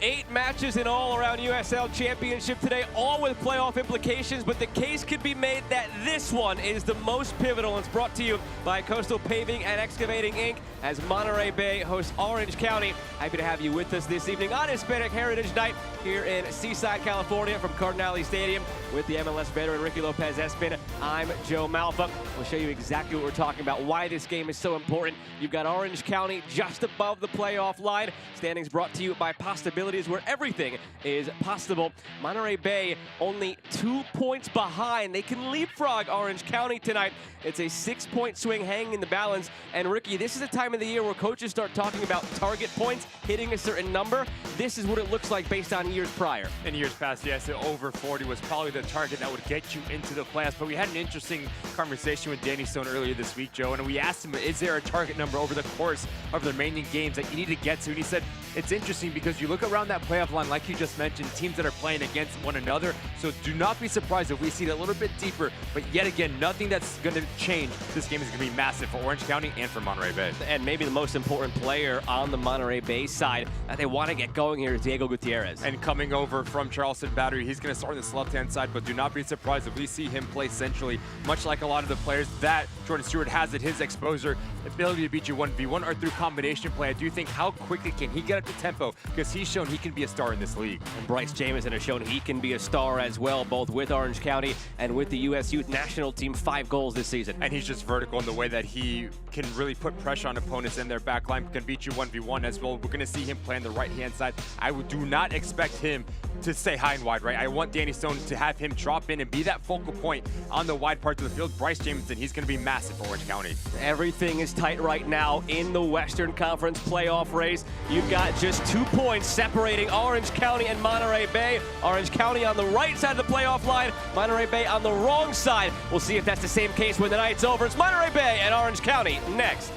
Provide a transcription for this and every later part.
8 matches in all around USL Championship today, all with playoff implications, but the case could be made that this one is the most pivotal. It's brought to you by Coastal Paving and Excavating, Inc. as Monterey Bay hosts Orange County. Happy to have you with us this evening on Hispanic Heritage Night here in Seaside, California from Cardinale Stadium with the MLS veteran Ricky Lopez-Espin. I'm Joe Malfa. We'll show you exactly what we're talking about, why this game is so important. You've got Orange County just above the playoff line. Standings brought to you by Possibilities, where everything is possible. Monterey Bay only 2 points behind. They can leapfrog Orange County tonight. It's a 6-point swing hanging in the balance. And Ricky, this is the time of the year where coaches start talking about target points, hitting a certain number. This is what it looks like based on years prior. In years past, yes, over 40 was probably the target that would get you into the playoffs. But we had an interesting conversation with Danny Stone earlier this week, Joe, and we asked him, is there a target number over the course of the remaining games that you need to get to? And he said, it's interesting because you look around that playoff line, like you just mentioned, teams that are playing against one another. So do not be surprised if we see it a little bit deeper. But yet again, nothing that's going to change. This game is going to be massive for Orange County and for Monterey Bay. And maybe the most important player on the Monterey Bay side that they want to get going here is Diego Gutierrez. And coming over from Charleston Battery, he's going to start on this left-hand side, but do not be surprised if we see him play centrally, much like a lot of the players that Jordan Stewart has at his exposure, ability to beat you 1v1 or through combination play. I do think how quickly can he get up to tempo, because he's shown he can be a star in this league. And Bryce Jamison has shown he can be a star as well, both with Orange County and with the US Youth national team. 5 goals this season. And he's just vertical in the way that he can really put pressure on opponents in their back line, can beat you 1v1 as well. We're going to see him play on the right-hand side. I do not expect him to stay high and wide, right? I want Danny Stone to have him drop in and be that focal point on the wide parts of the field. Bryce Jamison, he's going to be massive for Orange County. Everything is tight right now in the Western Conference playoff race. You've got just 2 points separating Orange County and Monterey Bay. Orange County on the right side of the playoff line, Monterey Bay on the wrong side. We'll see if that's the same case when the night's over. It's Monterey Bay and Orange County next.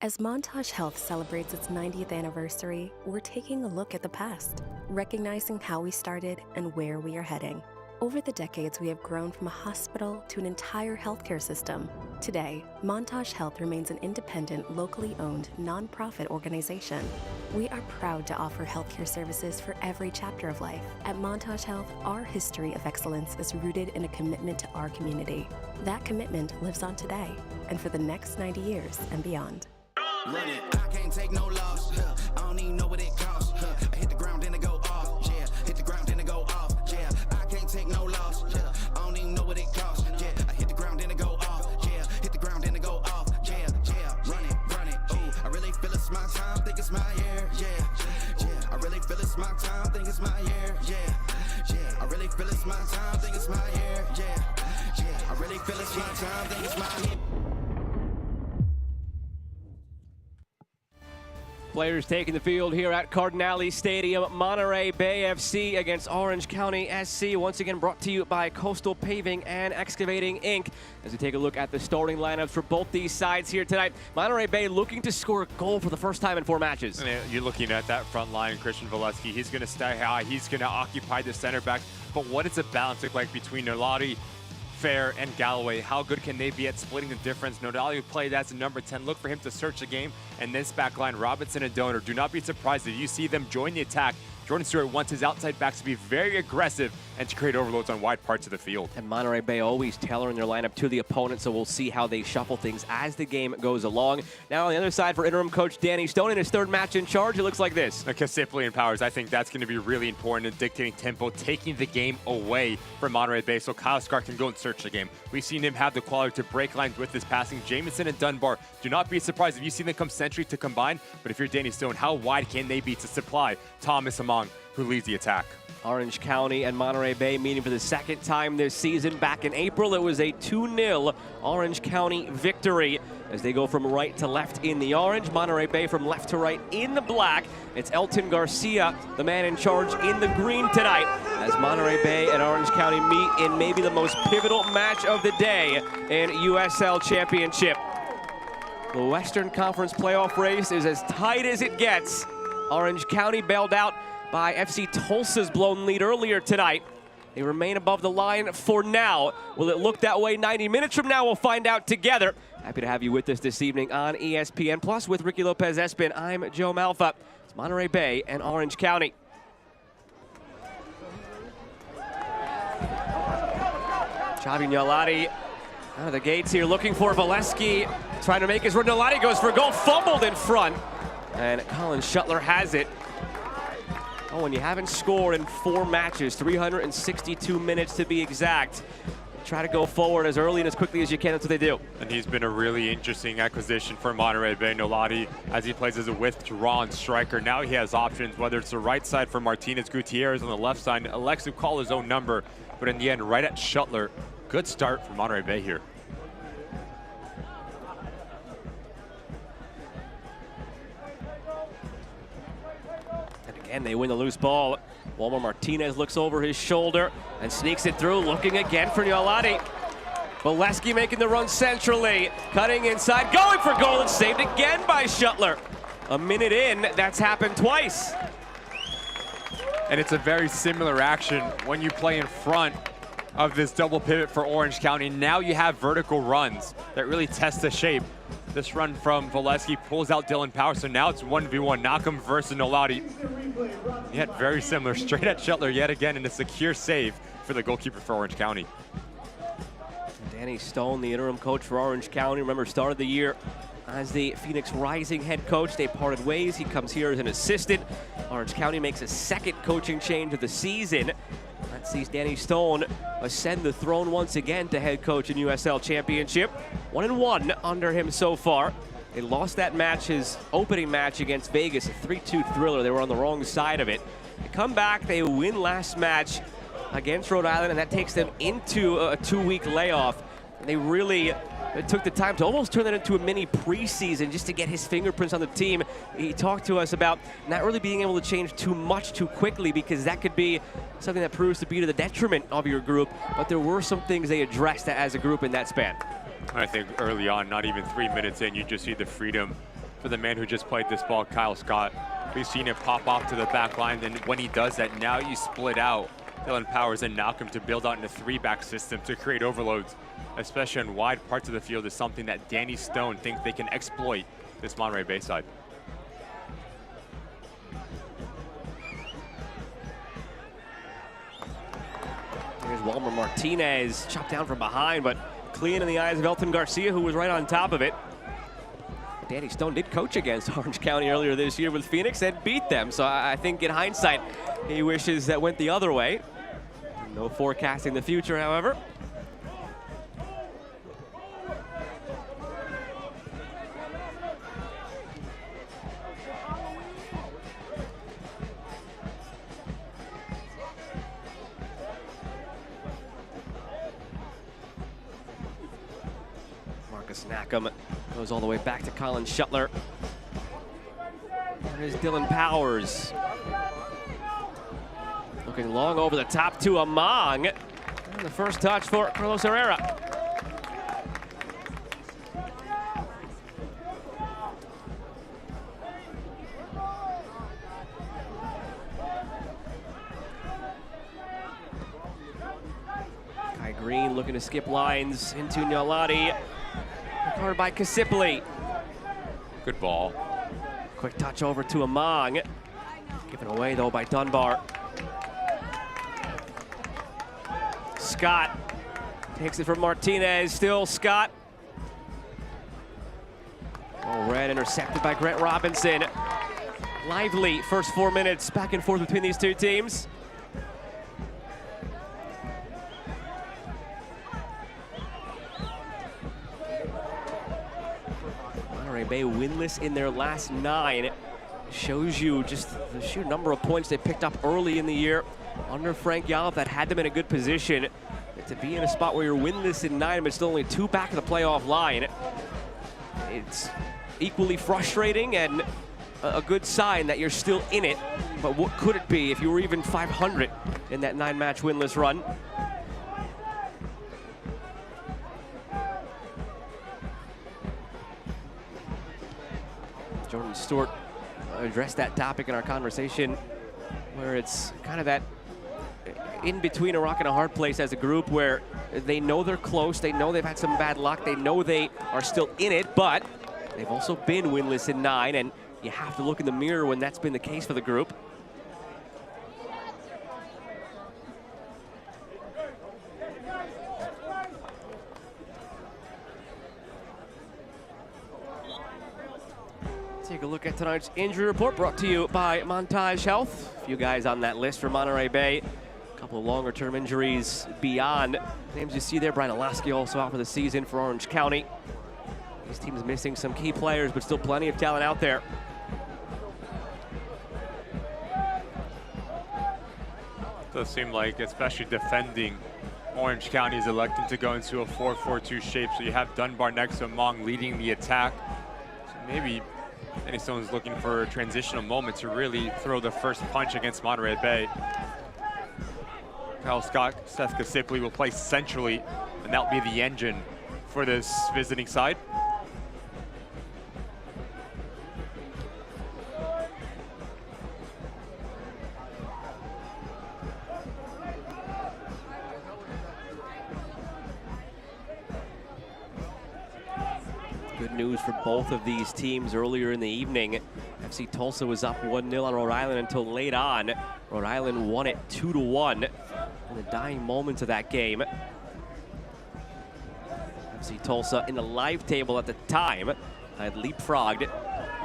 As Montage Health celebrates its 90th anniversary, we're taking a look at the past, recognizing how we started and where we are heading. Over the decades, we have grown from a hospital to an entire healthcare system. Today, Montage Health remains an independent, locally owned, nonprofit organization. We are proud to offer healthcare services for every chapter of life. At Montage Health, our history of excellence is rooted in a commitment to our community. That commitment lives on today and for the next 90 years and beyond. Run it, I can't take no loss. I don't even know what it costs. I hit the ground, then it go off. Yeah, hit the ground, then it go off. Yeah, I can't take no loss. I don't even know what it costs. Yeah, I hit the ground, then it go off. Yeah, hit the ground, then it go off. Yeah, run it. Ooh, I really feel it's my time, think it's my year. Yeah, I really feel it's my time, think it's my year. Yeah, I really feel it's my time, think it's my year. Yeah, I really feel it's my time, think it's my year. Players taking the field here at Cardinale Stadium. Monterey Bay FC against Orange County SC. Once again brought to you by Coastal Paving and Excavating, Inc. As we take a look at the starting lineups for both these sides here tonight. Monterey Bay looking to score a goal for the first time in 4 matches. And you're looking at that front line, Christian Valesky. He's going to stay high. He's going to occupy the center back. But what does a balance look like between Nolati, Fair, and Galloway? How good can they be at splitting the difference? Nodali played as a number 10. Look for him to search the game. And this back line, Robinson and Donor. Do not be surprised if you see them join the attack Jordan Stewart wants his outside backs to be very aggressive and to create overloads on wide parts of the field. And Monterey Bay always tailoring their lineup to the opponent, so we'll see how they shuffle things as the game goes along. Now on the other side for interim coach Danny Stone in his third match in charge, it looks like this. Kasipli and Powers, I think that's going to be really important in dictating tempo, taking the game away from Monterey Bay so Kyle Scar can go and search the game. We've seen him have the quality to break lines with his passing. Jamison and Dunbar, do not be surprised if you see them come century to combine, but if you're Danny Stone, how wide can they be to supply Thomas Among, who leads the attack? Orange County and Monterey Bay meeting for the second time this season. Back in April, it was a 2-0 Orange County victory as they go from right to left in the orange. Monterey Bay from left to right in the black. It's Elton Garcia, the man in charge, in the green tonight as Monterey Bay and Orange County meet in maybe the most pivotal match of the day in USL Championship. The Western Conference playoff race is as tight as it gets. Orange County bailed out by FC Tulsa's blown lead earlier tonight. They remain above the line for now. Will it look that way 90 minutes from now? We'll find out together. Happy to have you with us this evening on ESPN Plus with Ricky Lopez-Espin. I'm Joe Malfa. It's Monterey Bay and Orange County. Xavi Nyalati out of the gates here looking for Valesky, trying to make his run. Nyalati goes for a goal, fumbled in front, and Colin Shuttler has it. Oh, when you haven't scored in 4 matches, 362 minutes to be exact, try to go forward as early and as quickly as you can. That's what they do. And he's been a really interesting acquisition for Monterey Bay. Nyalati, as he plays as a withdrawn striker. Now he has options, whether it's the right side for Martinez Gutierrez, on the left side, elects to call his own number. But in the end, right at Shuttler, good start for Monterey Bay here. And they win the loose ball. Walmer Martinez looks over his shoulder and sneaks it through, looking again for Nyalati. Valesky making the run centrally, cutting inside, going for goal, and saved again by Shuttler. A minute in, that's happened twice. And it's a very similar action when you play in front of this double pivot for Orange County. Now you have vertical runs that really test the shape. This run from Valesky pulls out Dylan Power, so now it's 1v1, Knockham versus Nyalati. Yet very similar, straight at Shuttler yet again, and a secure save for the goalkeeper for Orange County. Danny Stone, the interim coach for Orange County, remember started the year as the Phoenix Rising head coach. They parted ways. He comes here as an assistant. Orange County makes a second coaching change of the season. That sees Danny Stone ascend the throne once again to head coach in USL Championship. 1-1 under him so far. They lost that match, his opening match against Vegas, a 3-2 thriller. They were on the wrong side of it. They come back, they win last match against Rhode Island, and that takes them into a 2-week layoff. And they really took the time to almost turn that into a mini preseason just to get his fingerprints on the team. He talked to us about not really being able to change too much too quickly, because that could be something that proves to be to the detriment of your group. But there were some things they addressed as a group in that span. I think early on, not even 3 minutes in, you just see the freedom for the man who just played this ball, Kyle Scott. We've seen him pop off to the back line, and when he does that, now you split out Dylan Powers and Knockham to build out in a 3-back system to create overloads, especially on wide parts of the field, is something that Danny Stone thinks they can exploit this Monterey Bay side. Here's Walmer Martinez, chopped down from behind, but clean in the eyes of Elton Garcia, who was right on top of it. Danny Stone did coach against Orange County earlier this year with Phoenix and beat them, so I think in hindsight, he wishes that went the other way. No forecasting the future, however. Knockham goes all the way back to Colin Shuttler. There's Dylan Powers. Looking long over the top to Among. And the first touch for Carlos Herrera. Kai Green looking to skip lines into Nyalati. Covered by Kasipli. Good ball. Quick touch over to Among. Given away, though, by Dunbar. Scott takes it from Martinez. Still Scott. Oh, red intercepted by Grant Robinson. Lively first 4 minutes, back and forth between these two teams. Monterey Bay winless in their last 9. Shows you just the sheer number of points they picked up early in the year under Frank Yallop that had them in a good position. To be in a spot where you're winless in 9 but still only 2 back of the playoff line, it's equally frustrating and a good sign that you're still in it. But what could it be if you were even 500 in that 9-match winless run? Jordan Stewart addressed that topic in our conversation, where it's kind of that in between a rock and a hard place as a group, where they know they're close, they know they've had some bad luck, they know they are still in it, but they've also been winless in 9, and you have to look in the mirror when that's been the case for the group. Take a look at tonight's injury report, brought to you by Montage Health. A few guys on that list for Monterey Bay. A couple of longer-term injuries beyond. Names you see there, Brian Alaski also out for the season for Orange County. This team's missing some key players, but still plenty of talent out there. Does seem like, especially defending, Orange County is electing to go into a 4-4-2 shape. So you have Dunbar next to Mong leading the attack. So maybe Danny Stone's looking for a transitional moment to really throw the first punch against Monterey Bay. Kyle Scott, Seth Kasipli will play centrally, and that'll be the engine for this visiting side. Good news for both of these teams earlier in the evening. FC Tulsa was up 1-0 on Rhode Island until late on. Rhode Island won it 2-1 in the dying moments of that game. FC Tulsa in the live table at the time had leapfrogged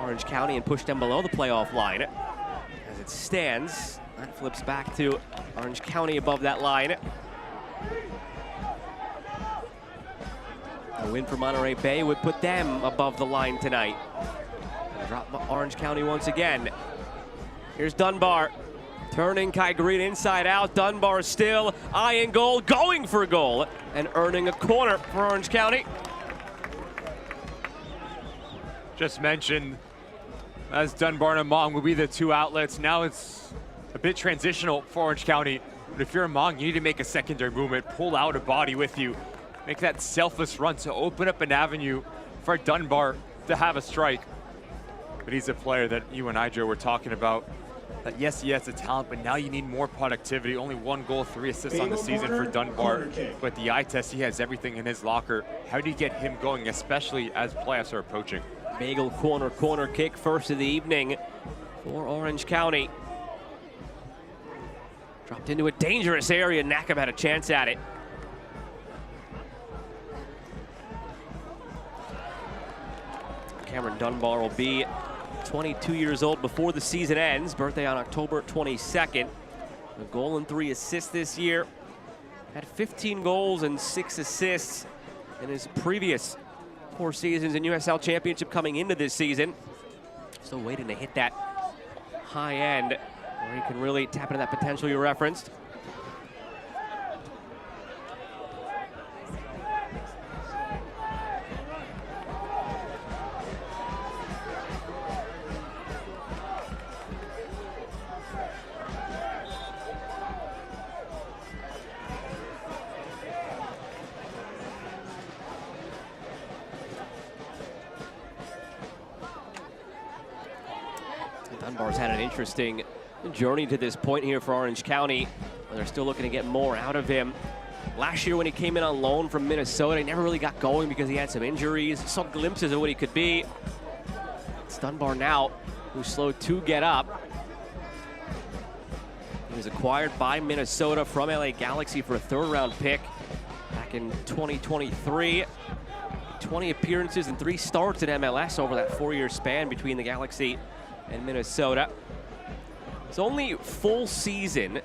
Orange County and pushed them below the playoff line. As it stands, that flips back to Orange County above that line. A win for Monterey Bay would put them above the line tonight. And drop Orange County once again. Here's Dunbar, turning Kai Green inside out. Dunbar still eyeing goal, going for a goal, and earning a corner for Orange County. Just mentioned, as Dunbar and Mong will be the 2 outlets. Now it's a bit transitional for Orange County. But if you're a Mong, you need to make a secondary movement, pull out a body with you. Make that selfless run to open up an avenue for Dunbar to have a strike. But he's a player that you and I, Joe, were talking about. That yes, he has the talent, but now you need more productivity. Only 1 goal, 3 assists on the season for Dunbar. But the eye test, he has everything in his locker. How do you get him going, especially as playoffs are approaching? Bagel corner kick, first of the evening for Orange County. Dropped into a dangerous area. Nakam had a chance at it. Cameron Dunbar will be 22 years old before the season ends. Birthday on October 22nd. A goal and 3 assists this year. Had 15 goals and 6 assists in his previous 4 seasons in USL Championship coming into this season. Still waiting to hit that high end where he can really tap into that potential you referenced. Dunbar's had an interesting journey to this point here for Orange County. They're still looking to get more out of him. Last year when he came in on loan from Minnesota, he never really got going because he had some injuries. Saw glimpses of what he could be. It's Dunbar now, who's slow to get up. was acquired by Minnesota from LA Galaxy for a third-round pick back in 2023. 20 appearances and 3 starts in MLS over that 4-year span between the Galaxy and Minnesota. His only full season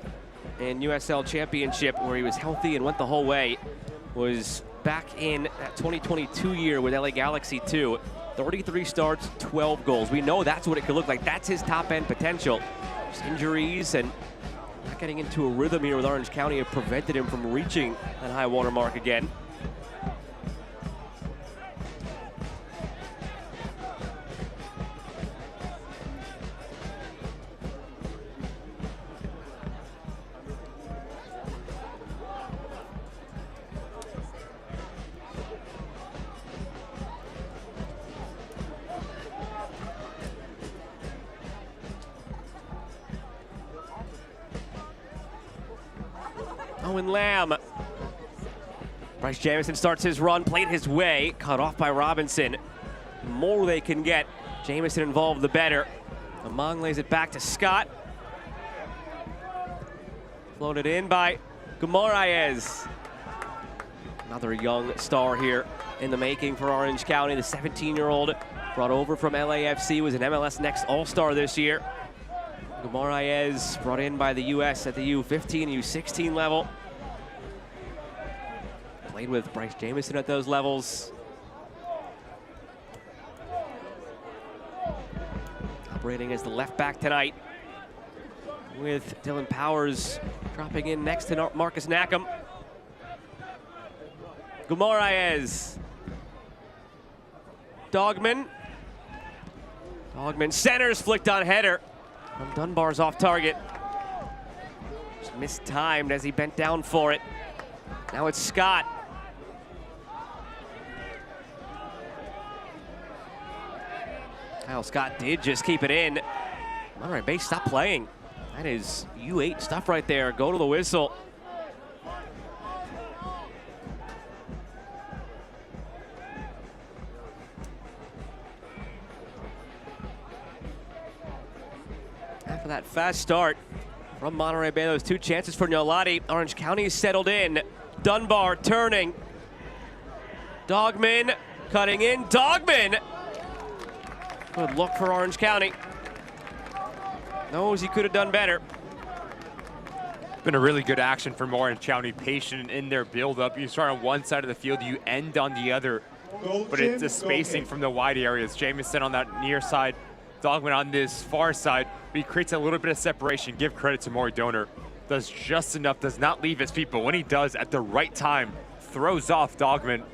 in USL Championship where he was healthy and went the whole way was back in that 2022 year with LA Galaxy too. 33 starts, 12 goals. We know that's what it could look like. That's his top-end potential. Just injuries and not getting into a rhythm here with Orange County have prevented him from reaching that high water mark again. Owen Lamb. Bryce Jamison starts his run, played his way, cut off by Robinson. The more they can get Jamison involved, the better. Among lays it back to Scott. Floated in by Guimaraes. Another young star here in the making for Orange County. The 17-year-old brought over from LAFC, was an MLS Next All-Star this year. Guimaraes brought in by the U.S. at the U15, U16 level. Played with Bryce Jamison at those levels. Operating as the left back tonight, with Dylan Powers dropping in next to Marcus Knackham. Guimaraes. Dogman. Dogman centers, flicked on header from Dunbar's off target. Just mistimed as he bent down for it. Now it's Scott. Kyle Scott did just keep it in. Monterey Bay, stop playing. That is U8 stuff right there. Go to the whistle. After that fast start from Monterey Bay, those 2 chances for Nolati. Orange County is settled in. Dunbar turning. Dogman cutting in. Dogman! Good look for Orange County. Knows he could have done better. Been a really good action from Orange County. Patient in their build-up. You start on one side of the field, you end on the other. But it's the spacing from the wide areas. Jamison on that near side, Dogman on this far side. But he creates a little bit of separation. Give credit to Maury Donor. Does just enough, does not leave his feet, but when he does, at the right time, throws off Dogman.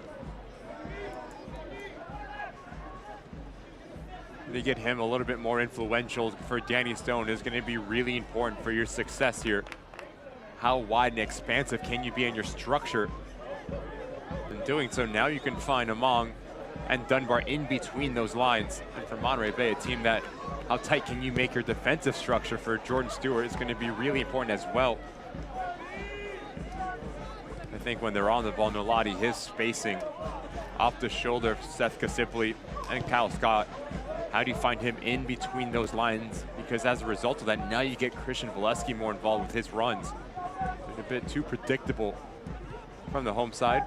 To get him a little bit more influential for Danny Stone is going to be really important for your success here. How wide and expansive can you be in your structure? In doing so, now you can find Among and Dunbar in between those lines. And for Monterey Bay, a team that, how tight can you make your defensive structure for Jordan Stewart is going to be really important as well. I think when they're on the ball, Nolati, his spacing off the shoulder of Seth Kasipli and Kyle Scott. How do you find him in between those lines? Because as a result of that, now you get Christian Valesky more involved with his runs. It's a bit too predictable from the home side.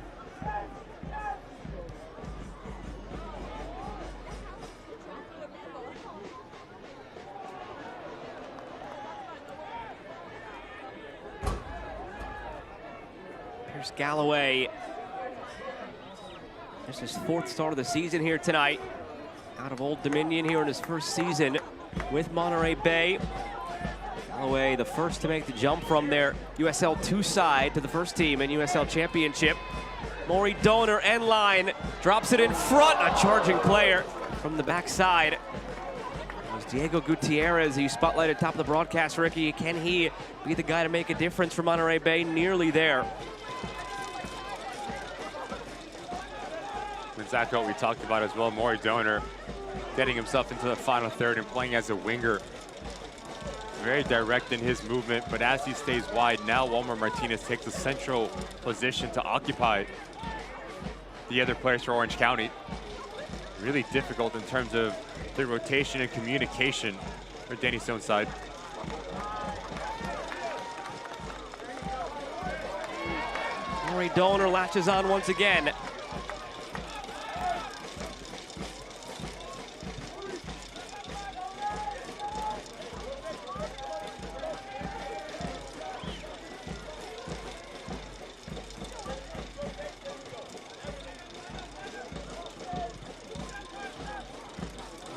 Pierce Galloway. This is his 4th start of the season here tonight. Out of Old Dominion here in his first season with Monterey Bay. Galloway, the first to make the jump from their USL 2 side to the first team in USL Championship. Maury Donor end line, drops it in front, a charging player from the backside. It was Diego Gutierrez, who spotlighted top of the broadcast, Ricky. Can he be the guy to make a difference for Monterey Bay? Nearly there. Exactly what we talked about as well. Maury Donor getting himself into the final third and playing as a winger. Very direct in his movement, but as he stays wide, now Walmer Martinez takes a central position to occupy the other players for Orange County. Really difficult in terms of the rotation and communication for Danny Stone's side. Corey Doner latches on once again.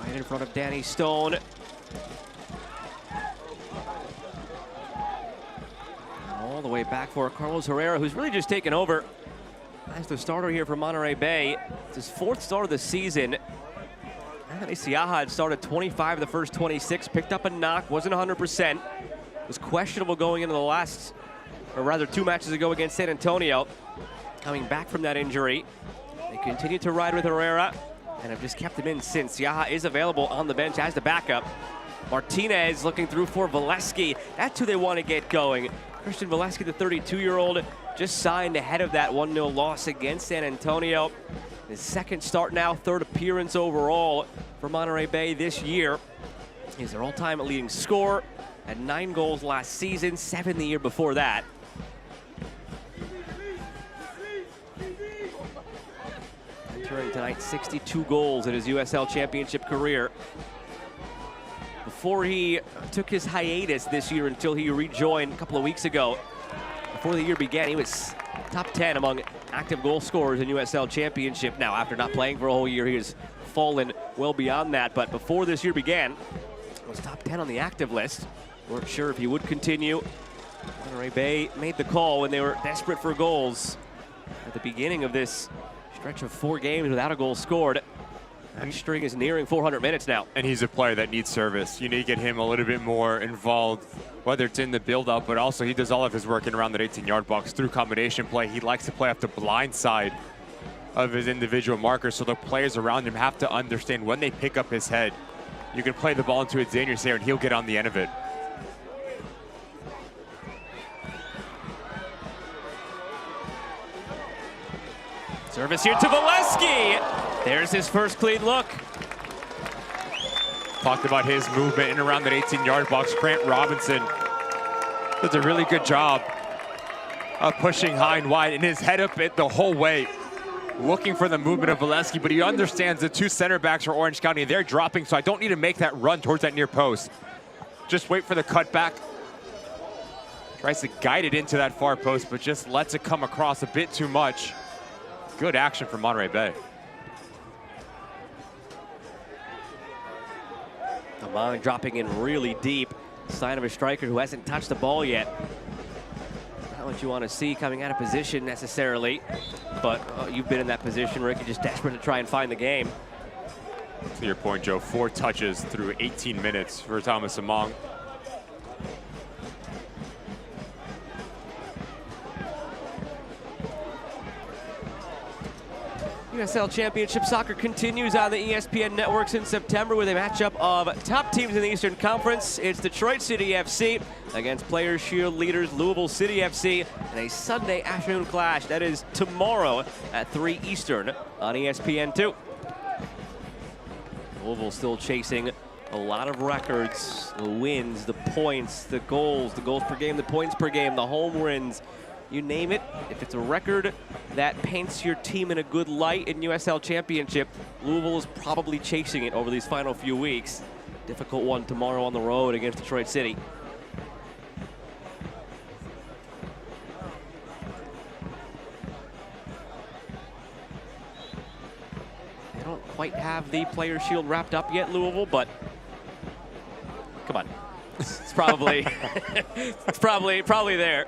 Right in front of Danny Stone. All the way back for Carlos Herrera, who's really just taken over as the starter here for Monterey Bay. It's his 4th start of the season. Anthony Siaha had started 25 of the first 26, picked up a knock, wasn't 100%. Was questionable going into the last, or rather 2 matches ago against San Antonio. Coming back from that injury. They continue to ride with Herrera and have just kept him in since. Siaha is available on the bench as the backup. Martinez looking through for Valesky. That's who they want to get going. Christian Valesky, the 32-year-old, just signed ahead of that 1-0 loss against San Antonio. His 2nd start now, 3rd appearance overall for Monterey Bay this year. He's their all-time leading scorer, had 9 goals last season, 7 the year before that. Entering tonight, 62 goals in his USL Championship career. Before he took his hiatus this year until he rejoined a couple of weeks ago. Before the year began, he was top 10 among active goal scorers in USL Championship. Now, after not playing for a whole year, he has fallen well beyond that. But before this year began, he was top 10 on the active list. Weren't sure if he would continue. Monterey Bay made the call when they were desperate for goals at the beginning of this stretch of 4 games without a goal scored. That string is nearing 400 minutes now. And he's a player that needs service. You need to get him a little bit more involved, whether it's in the build-up, but also he does all of his work in around that 18-yard box through combination play. He likes to play off the blind side of his individual markers, so the players around him have to understand when they pick up his head, you can play the ball into his Xavier Sayer and he'll get on the end of it. Service here to Valesky. There's his first clean look. Talked about his movement in around that 18-yard box. Grant Robinson does a really good job of pushing high and wide, and his head up it the whole way, looking for the movement of Valesky, but he understands the 2 center backs for Orange County. They're dropping, so I don't need to make that run towards that near post. Just wait for the cutback. Tries to guide it into that far post, but just lets it come across a bit too much. Good action from Monterey Bay. Amon dropping in really deep. Sign of a striker who hasn't touched the ball yet. Not what you want to see coming out of position necessarily, but you've been in that position, Rick. You're just desperate to try and find the game. To your point, Joe, 4 touches through 18 minutes for Thomas Among. USL Championship soccer continues on the ESPN networks in September with a matchup of top teams in the Eastern Conference. It's Detroit City FC against Players Shield leaders Louisville City FC in a Sunday afternoon clash. That is tomorrow at 3 Eastern on ESPN2. Louisville still chasing a lot of records, the wins, the points, the goals per game, the points per game, the home wins. You name it, if it's a record that paints your team in a good light in USL Championship, Louisville is probably chasing it over these final few weeks. Difficult one tomorrow on the road against Detroit City. They don't quite have the Players Shield wrapped up yet, Louisville, but come on. It's probably, it's probably there.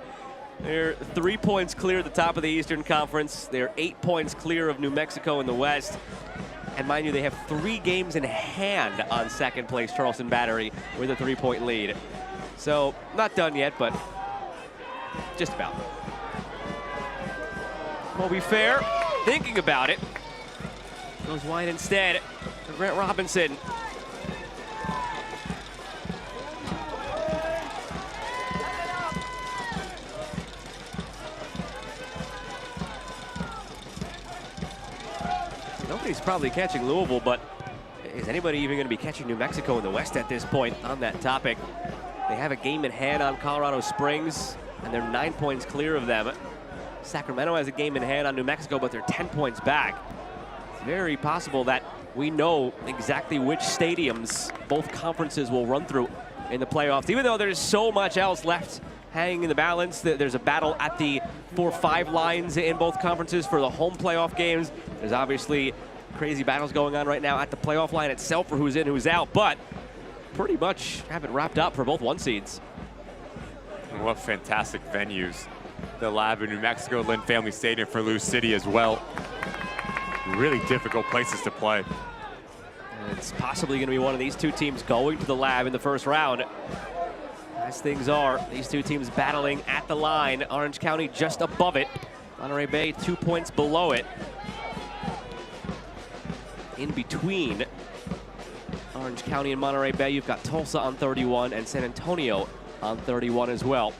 They're 3 points clear at the top of the Eastern Conference. They're 8 points clear of New Mexico in the West. And mind you, they have 3 games in hand on second place Charleston Battery with a 3-point lead. So not done yet, but just about. We'll be fair, thinking about it. Goes wide instead to Grant Robinson. Nobody's probably catching Louisville, but is anybody even going to be catching New Mexico in the West at this point on that topic? They have a game in hand on Colorado Springs, and they're 9 points clear of them. Sacramento has a game in hand on New Mexico, but they're 10 points back. It's very possible that we know exactly which stadiums both conferences will run through in the playoffs. Even though there's so much else left hanging in the balance, there's a battle at the 4-5 lines in both conferences for the home playoff games. There's obviously crazy battles going on right now at the playoff line itself for who's in, who's out, but pretty much have it wrapped up for both 1 seeds. And what fantastic venues. The Lab in New Mexico, Lynn Family Stadium for Lou City as well. Really difficult places to play. It's possibly going to be one of these 2 teams going to the Lab in the first round. As things are, these 2 teams battling at the line. Orange County just above it. Monterey Bay 2 points below it. In between Orange County and Monterey Bay, you've got Tulsa on 31 and San Antonio on 31 as well.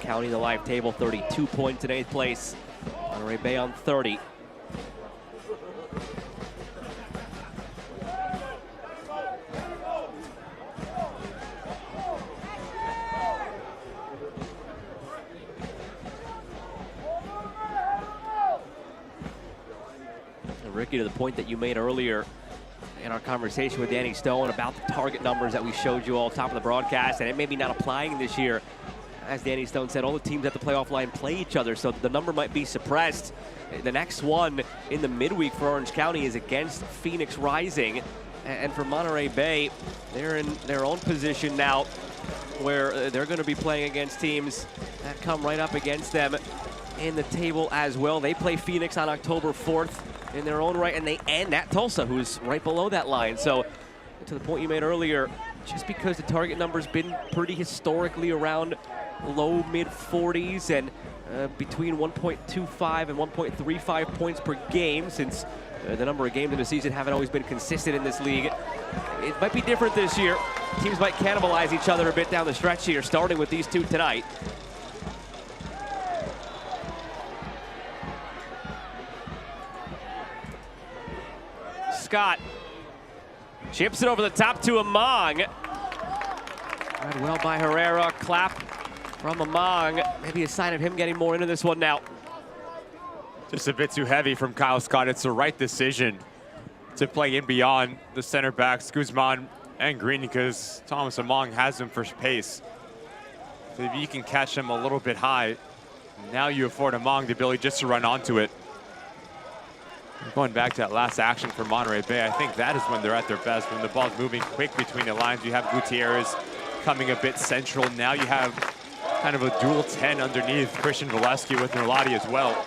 County in the live table, 32 points in 8th place. Monterey Bay on 30. And Ricky, to the point that you made earlier in our conversation with Danny Stone about the target numbers that we showed you all top of the broadcast, and it may be not applying this year. As Danny Stone said, all the teams at the playoff line play each other, so the number might be suppressed. The next one in the midweek for Orange County is against Phoenix Rising. And for Monterey Bay, they're in their own position now where they're going to be playing against teams that come right up against them in the table as well. They play Phoenix on October 4th in their own right, and they end at Tulsa, who's right below that line. So to the point you made earlier, just because the target number's been pretty historically around low mid 40s and between 1.25 and 1.35 points per game, since the number of games in the season haven't always been consistent in this league. It might be different this year. Teams might cannibalize each other a bit down the stretch here, starting with these 2 tonight. Scott chips it over the top to Among. Read well by Herrera. Clap from Among. Maybe a sign of him getting more into this one now. Just a bit too heavy from Kyle Scott. It's the right decision to play in beyond the center backs, Guzman and Green, because Thomas Among has him for pace. So if you can catch him a little bit high, now you afford Among the ability just to run onto it. Going back to that last action for Monterey Bay, I think that is when they're at their best, when the ball's moving quick between the lines. You have Gutierrez coming a bit central. Now you have kind of a dual 10 underneath Christian Valesky with Nolati as well.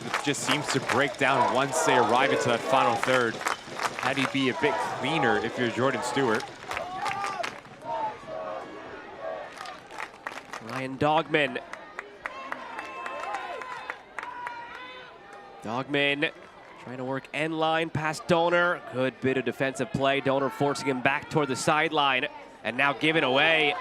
It just seems to break down once they arrive into that final third. How do you be a bit cleaner if you're Jordan Stewart? Ryan Dogman. Dogman trying to work end line past Donor. Good bit of defensive play. Donor forcing him back toward the sideline and now giving away.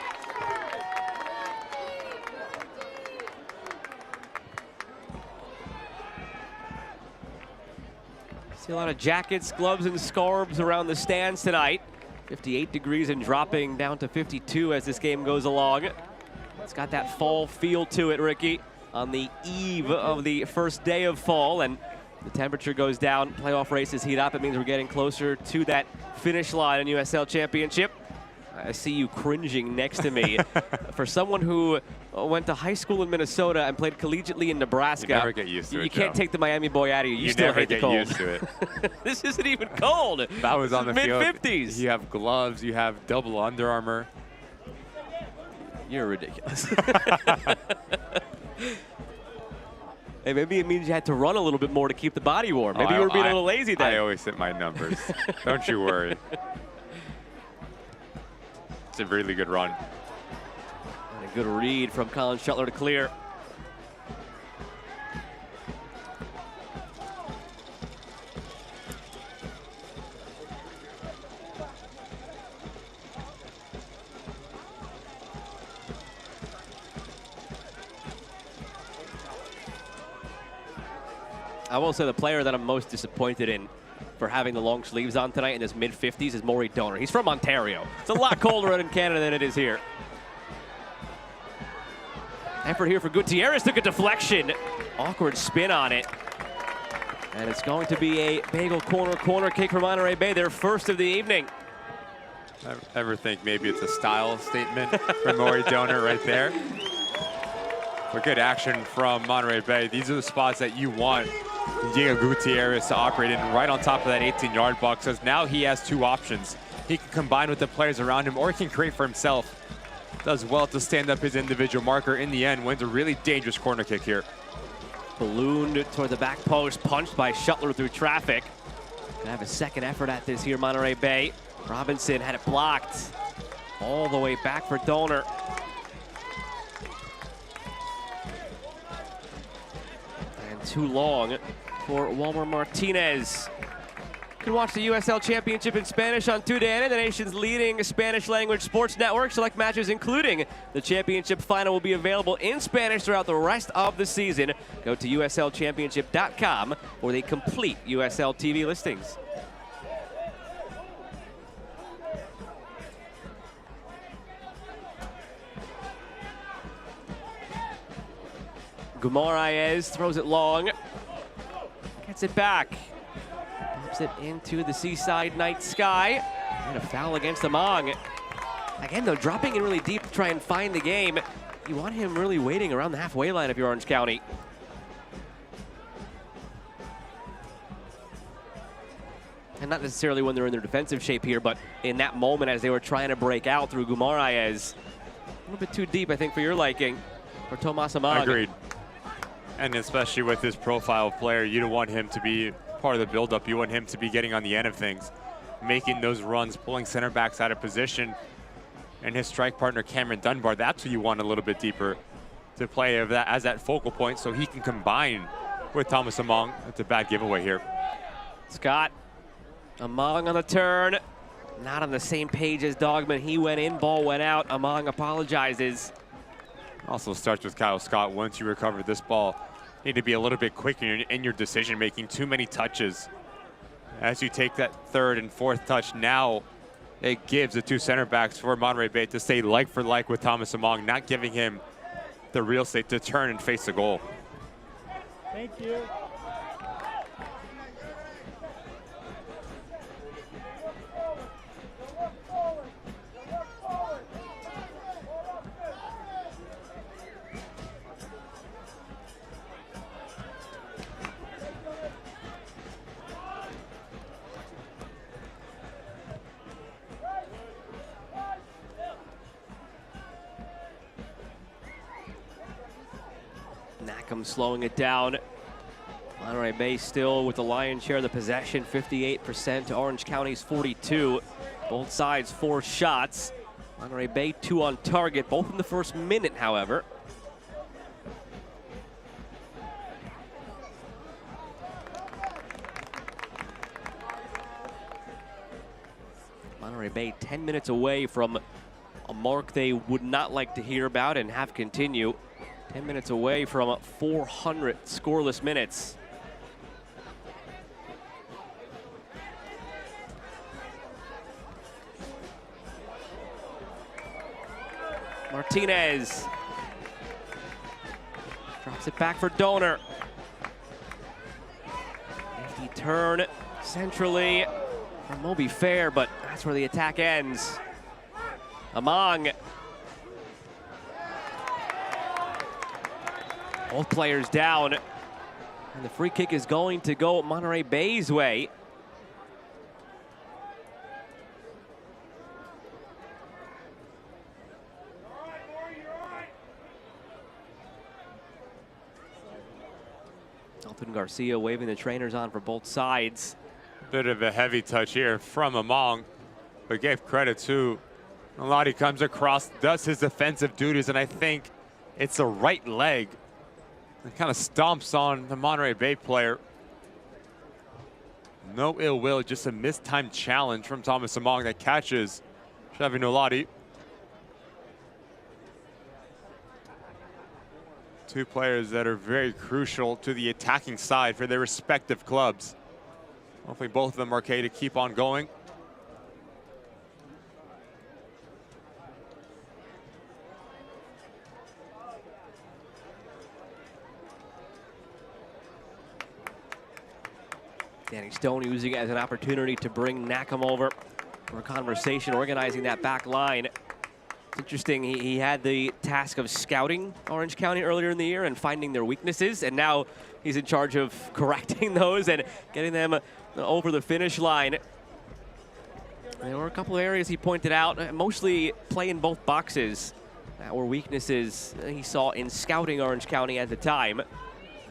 See a lot of jackets, gloves, and scarves around the stands tonight. 58 degrees and dropping down to 52 as this game goes along. It's got that fall feel to it, Ricky, on the eve of the first day of fall, and the temperature goes down, playoff races heat up. It means we're getting closer to that finish line in USL Championship. I see you cringing next to me. For someone who went to high school in Minnesota and played collegiately in Nebraska, you never get used to it, you can't take the Miami boy out of you. You still never hate the get cold. used to it. This isn't even cold. If I was on the field, mid-50s. you have gloves, you have double Under Armour. You're ridiculous. Hey, maybe it means you had to run a little bit more to keep the body warm. Maybe you were being a little lazy then. I always hit my numbers. Don't you worry. It's a really good run. And a good read from Colin Shuttler to clear. I will say the player that I'm most disappointed in for having the long sleeves on tonight in his mid-50s is Maury Donor. He's from Ontario. It's a lot colder in Canada than it is here. Effort here for Gutierrez, took a deflection. Awkward spin on it. And it's going to be a bagel corner kick for Monterey Bay, their first of the evening. I ever think maybe it's a style statement for Maury Donor right there. But good action from Monterey Bay. These are the spots that you want Diego Gutierrez to operate in, right on top of that 18-yard box, because now he has two options. He can combine with the players around him, or he can create for himself. Does well to stand up his individual marker. In the end, wins a really dangerous corner kick here. Ballooned toward the back post, punched by Shuttler through traffic. Gonna have a second effort at this here, Monterey Bay. Robinson had it blocked. All the way back for Donor. And too long for Walmer Martinez. You can watch the USL Championship in Spanish on TUDN, the nation's leading Spanish-language sports network. Select matches, including the championship final, will be available in Spanish throughout the rest of the season. Go to uslchampionship.com for the complete USL TV listings. Guimaraes throws it long, gets it back. Bumps it into the seaside night sky. And a foul against Among. Again, though, dropping in really deep to try and find the game. You want him really waiting around the halfway line if you're Orange County. And not necessarily when they're in their defensive shape here, but in that moment as they were trying to break out through Guimaraes. A little bit too deep, I think, for your liking, for Tomas Among. Agreed. And especially with this profile of player, you don't want him to be part of the buildup. You want him to be getting on the end of things, making those runs, pulling center backs out of position. And his strike partner, Cameron Dunbar, that's who you want a little bit deeper to play of that as that focal point so he can combine with Thomas Among. That's a bad giveaway here. Scott, Among on the turn. Not on the same page as Dogman. He went in, ball went out. Among apologizes. Also starts with Kyle Scott. Once you recover this ball, you need to be a little bit quicker in your decision making. Too many touches. As you take that third and fourth touch, now it gives the two center backs for Monterey Bay to stay like for like with Thomas Among, not giving him the real estate to turn and face the goal. Thank you. Nackham slowing it down. Monterey Bay still with the lion's share of the possession, 58% to Orange County's 42. Both sides 4 shots. Monterey Bay 2 on target, both in the first minute, however. Monterey Bay 10 minutes away from a mark they would not like to hear about and have continue. 10 minutes away from 400 scoreless minutes. Martinez drops it back for Donor. Nifty turn centrally from Moby Fair, but that's where the attack ends. Among. Both players down, and the free kick is going to go Monterey Bay's way. Elton Garcia waving the trainers on for both sides. Bit of a heavy touch here from Among, but gave credit to Lottie. Comes across, does his defensive duties, and I think it's the right leg. It kind of stomps on the Monterey Bay player. No ill will, just a mistimed challenge from Thomas Among that catches Chevy Nolati. Two players that are very crucial to the attacking side for their respective clubs. Hopefully both of them are okay to keep on going. Danny Stone using it as an opportunity to bring Nakam over for a conversation, organizing that back line. It's interesting, he had the task of scouting Orange County earlier in the year and finding their weaknesses, and now he's in charge of correcting those and getting them over the finish line. There were a couple of areas he pointed out, mostly play in both boxes, that were weaknesses he saw in scouting Orange County at the time,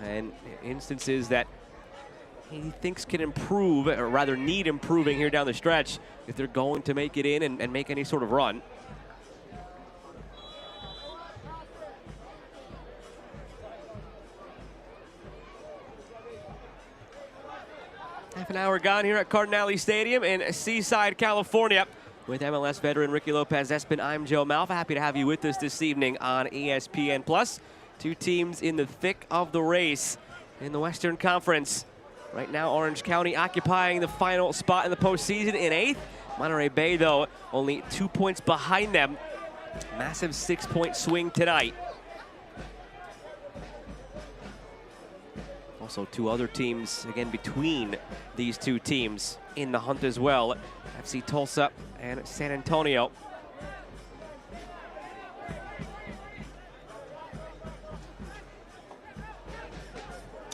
and instances that he thinks can improve, or rather need improving here down the stretch if they're going to make it in and make any sort of run. Half an hour gone here at Cardinale Stadium in Seaside, California. With MLS veteran Ricky Lopez-Espin, I'm Joe Malfa. Happy to have you with us this evening on ESPN+. Two teams in the thick of the race in the Western Conference. Right now, Orange County occupying the final spot in the postseason in 8th. Monterey Bay, though, only 2 points behind them. Massive 6-point swing tonight. Also, two other teams, again, between these two teams in the hunt as well. FC Tulsa and San Antonio.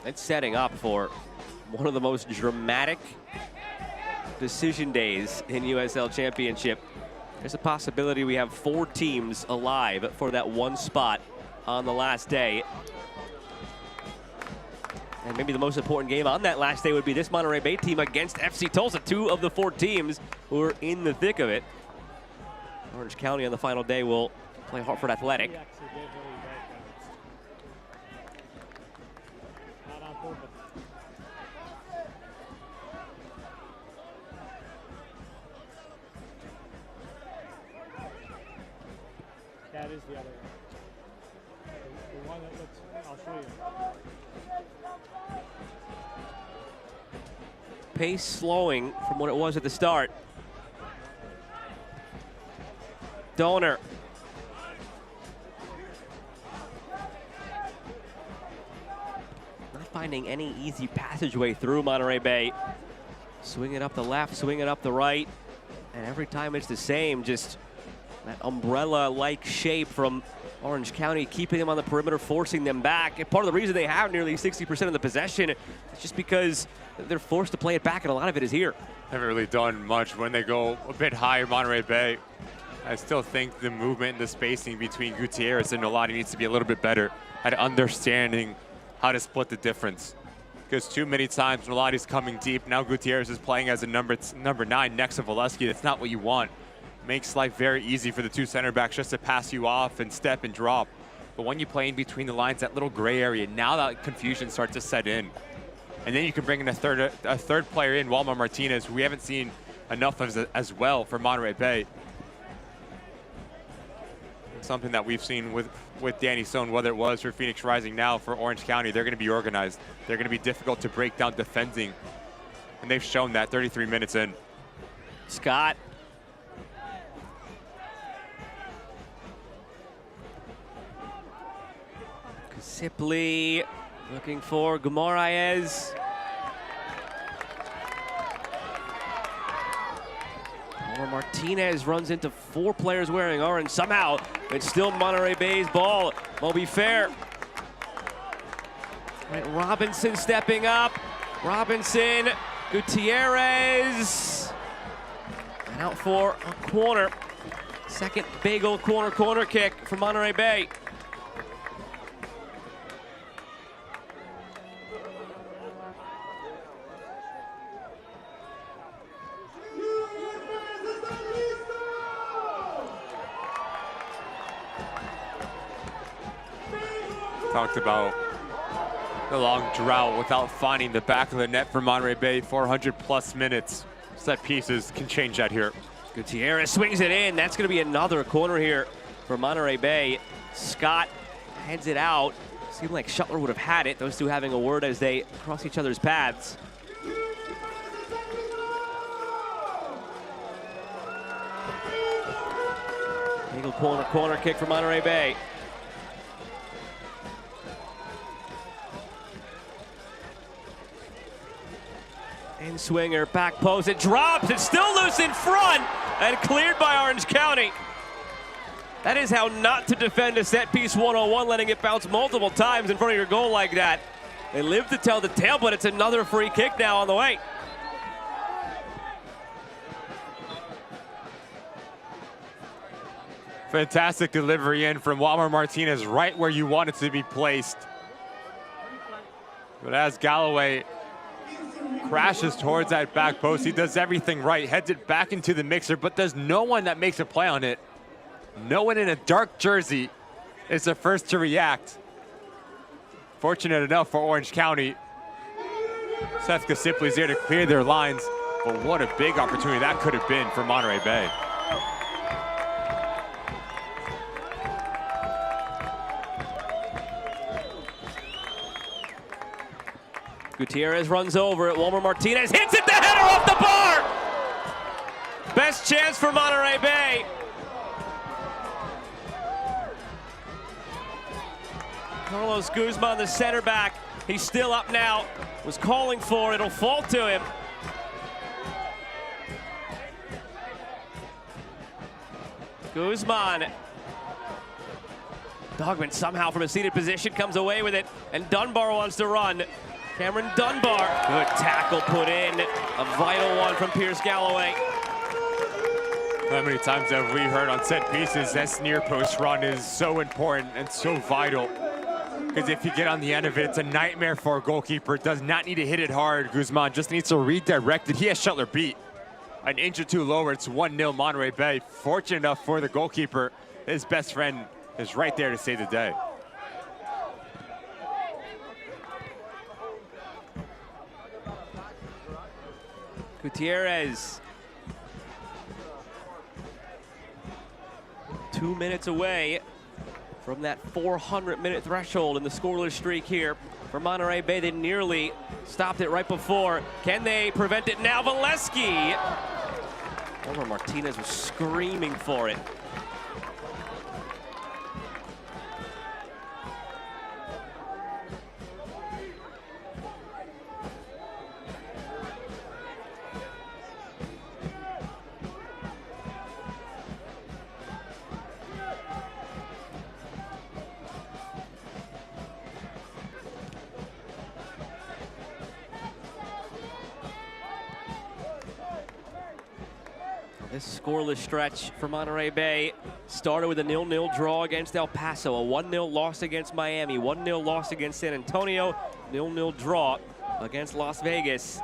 It's setting up for one of the most dramatic decision days in USL Championship. There's a possibility we have 4 teams alive for that one spot on the last day. And maybe the most important game on that last day would be this Monterey Bay team against FC Tulsa, 2 of the 4 teams who are in the thick of it. Orange County on the final day will play Hartford Athletic. That is the other one. The one that looks, I'll show you. Pace slowing from what it was at the start. Donor. Not finding any easy passageway through Monterey Bay. Swing it up the left, swing it up the right. And every time it's the same, just that umbrella-like shape from Orange County, keeping them on the perimeter, forcing them back. And part of the reason they have nearly 60% of the possession is just because they're forced to play it back, and a lot of it is here. Haven't really done much when they go a bit higher, Monterey Bay. I still think the movement and the spacing between Gutierrez and Nolati needs to be a little bit better at understanding how to split the difference. Because too many times Nolati's coming deep, now Gutierrez is playing as a number 9 next to Valesky. That's not what you want. Makes life very easy for the 2 center backs just to pass you off and step and drop. But when you play in between the lines, that little gray area, now that confusion starts to set in. And then you can bring in a third player in, Walmart Martinez, who we haven't seen enough of as well for Monterey Bay. Something that we've seen with Danny Stone, whether it was for Phoenix Rising, now for Orange County, they're going to be organized. They're going to be difficult to break down defending. And they've shown that 33 minutes in. Scott. Sipley looking for Guimaraes. Or Martinez runs into 4 players wearing orange. Somehow, it's still Monterey Bay's ball. Moby Fair. Right, Robinson stepping up. Robinson, Gutierrez. And out for a corner. Second bagel corner kick for Monterey Bay. Talked about the long drought without finding the back of the net for Monterey Bay. 400+ minutes. Set pieces can change that here. Gutierrez swings it in. That's going to be another corner here for Monterey Bay. Scott heads it out. Seemed like Shuttler would have had it. Those two having a word as they cross each other's paths. Eagle corner kick for Monterey Bay. In swinger, back post, it drops, it's still loose in front, and cleared by Orange County. That is how not to defend a set piece 101, letting it bounce multiple times in front of your goal like that. They live to tell the tale, but it's another free kick now on the way. Fantastic delivery in from Walmer Martinez, right where you want it to be placed. But as Galloway crashes towards that back post, he does everything right, heads it back into the mixer, but there's no one that makes a play on it. No one in a dark jersey is the first to react. Fortunate enough for Orange County, Sethka simply is there to clear their lines, but what a big opportunity that could have been for Monterey Bay. Gutierrez runs over it. Walmer Martinez hits it, the header off the bar! Best chance for Monterey Bay. Carlos Guzman, the center back. He's still up now. Was calling for it. It'll fall to him. Guzman. Dogman somehow from a seated position comes away with it, and Dunbar wants to run. Cameron Dunbar, good tackle put in. A vital one from Pierce Galloway. How many times have we heard on set pieces that near post run is so important and so vital? Because if you get on the end of it, it's a nightmare for a goalkeeper. Does not need to hit it hard. Guzman just needs to redirect it. He has Shuttler beat. An inch or two lower, it's 1-0 Monterey Bay. Fortunate enough for the goalkeeper, his best friend is right there to save the day. Gutierrez. 2 minutes away from that 400-minute threshold in the scoreless streak here for Monterey Bay. They nearly stopped it right before. Can they prevent it now? Valesky. Walmer Martinez was screaming for it. This scoreless stretch for Monterey Bay started with a 0-0 draw against El Paso, a 1-0 loss against Miami, 1-0 loss against San Antonio, 0-0 draw against Las Vegas.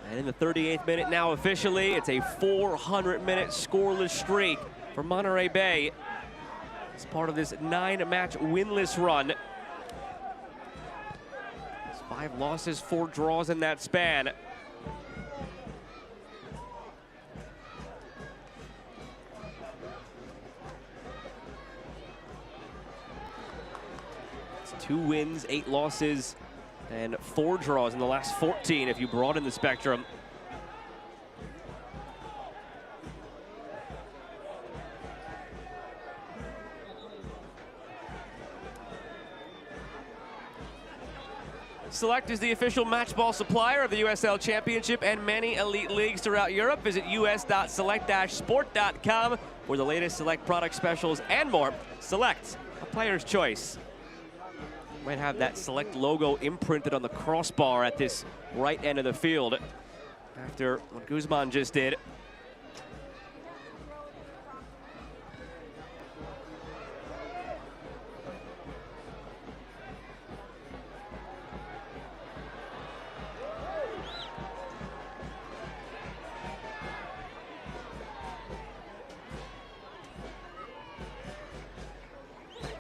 And in the 38th minute now officially, it's a 400-minute scoreless streak for Monterey Bay. It's part of this 9-match winless run. It's 5 losses, 4 draws in that span. It's 2 wins, 8 losses, and 4 draws in the last 14 if you broaden the spectrum. Select is the official match ball supplier of the USL Championship and many elite leagues throughout Europe. Visit us.select-sport.com for the latest Select product specials and more. Select, a player's choice. Might have that Select logo imprinted on the crossbar at this right end of the field after what Guzman just did.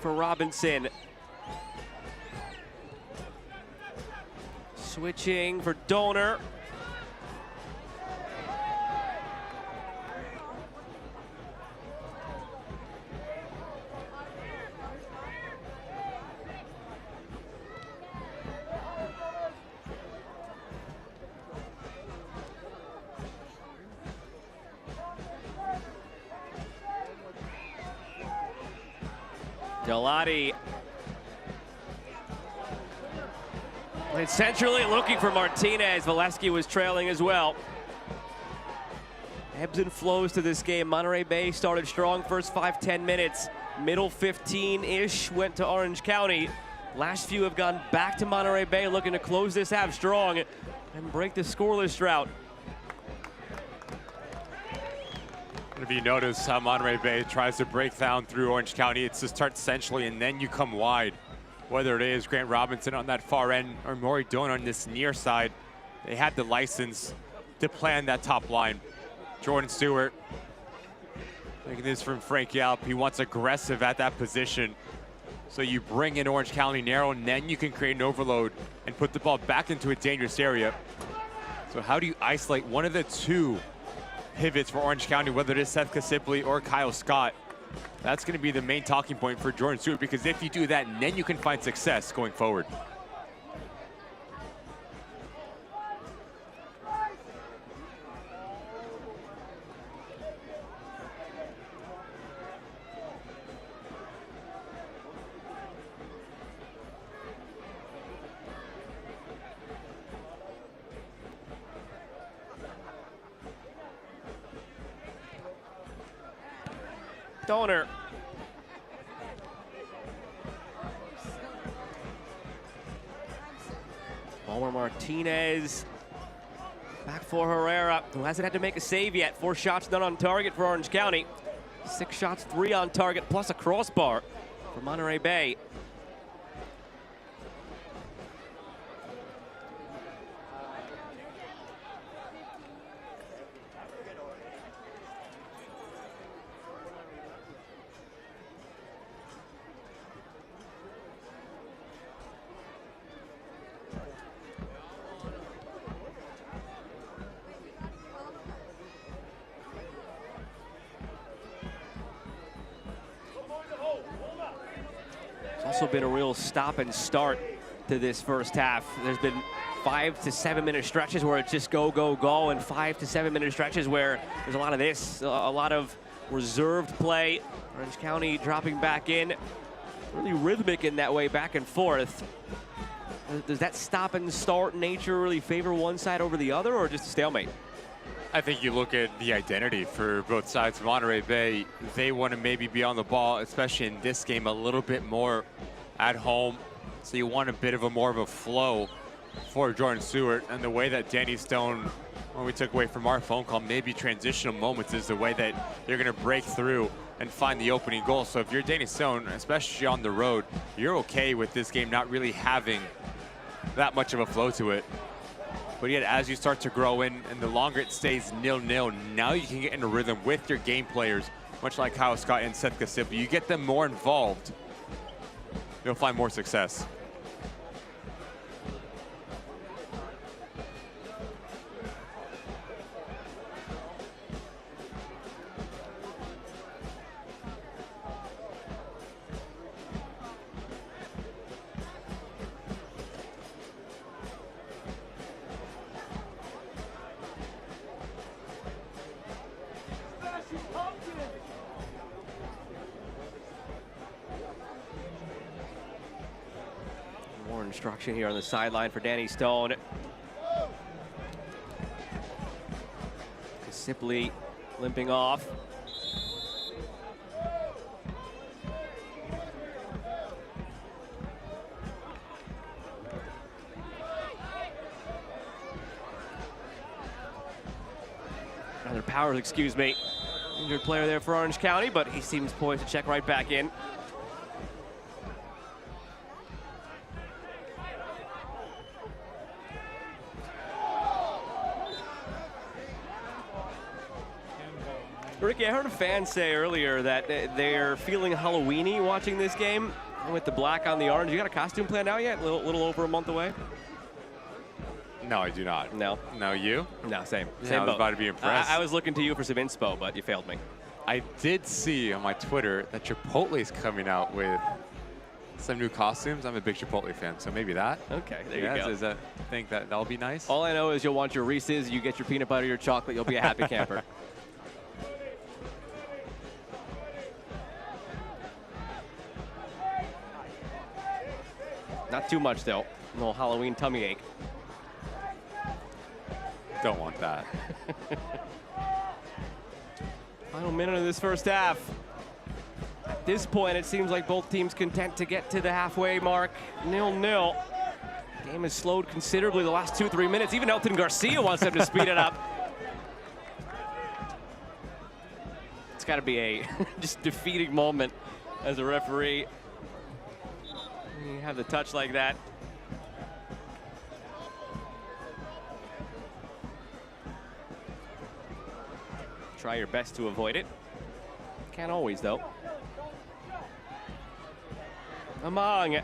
For Robinson. Switching for Donor. Delati. And centrally looking for Martinez. Valesky was trailing as well. Ebbs and flows to this game. Monterey Bay started strong first 5-10 minutes. Middle 15-ish went to Orange County. Last few have gone back to Monterey Bay, looking to close this half strong and break the scoreless drought. If you notice how Monterey Bay tries to break down through Orange County, it's to start centrally and then you come wide. Whether it is Grant Robinson on that far end or Maury Doan on this near side, they had the license to plan that top line. Jordan Stewart, taking this from Frank Yalp. He wants aggressive at that position. So you bring in Orange County narrow, and then you can create an overload and put the ball back into a dangerous area. So how do you isolate one of the two pivots for Orange County, whether it is Seth Kasipli or Kyle Scott? That's going to be the main talking point for Jordan Stewart, because if you do that, then you can find success going forward. Stoner. Palmer Martinez. Back for Herrera, who hasn't had to make a save yet. 4 shots none on target for Orange County. 6 shots, 3 on target, plus a crossbar for Monterey Bay. It's also been a real stop and start to this first half. There's been 5 to 7 minute stretches where it's just go, go, go, and 5 to 7 minute stretches where there's a lot of this, a lot of reserved play. Orange County dropping back in, really rhythmic in that way, back and forth. Does that stop and start nature really favor one side over the other, or just a stalemate? I think you look at the identity for both sides of Monterey Bay. They want to maybe be on the ball, especially in this game, a little bit more at home. So you want a bit of more of a flow for Jordan Stewart. And the way that Danny Stone, when we took away from our phone call, maybe transitional moments is the way that you're going to break through and find the opening goal. So if you're Danny Stone, especially on the road, you're okay with this game not really having that much of a flow to it. But yet, as you start to grow in, and the longer it stays 0-0, now you can get in a rhythm with your game players, much like Kyle Scott and Seth Kasipli. You get them more involved, you'll find more success. More instruction here on the sideline for Danny Stone. Sipley limping off. Another Powers, excuse me. Injured player there for Orange County, but he seems poised to check right back in. Ricky, I heard a fan say earlier that they're feeling Halloween-y watching this game with the black on the orange. You got a costume planned out yet? A little over a month away? No, I do not. No? No, you? No, same. Yeah, Same I was boat. about to be impressed. I was looking to you for some inspo, but you failed me. I did see on my Twitter that Chipotle is coming out with some new costumes. I'm a big Chipotle fan, so maybe that. Okay, there you go. Does that think that that'll be nice? All I know is you'll want your Reese's, you get your peanut butter, your chocolate, you'll be a happy camper. Not too much, though. No Halloween tummy ache. Don't want that. Final minute of this first half. At this point, it seems like both teams content to get to the halfway mark. 0-0. Game has slowed considerably the last 2-3 minutes. Even Elton Garcia wants them to speed it up. It's got to be a just defeating moment as a referee. You have the touch like that. Try your best to avoid it. Can't always, though. Among.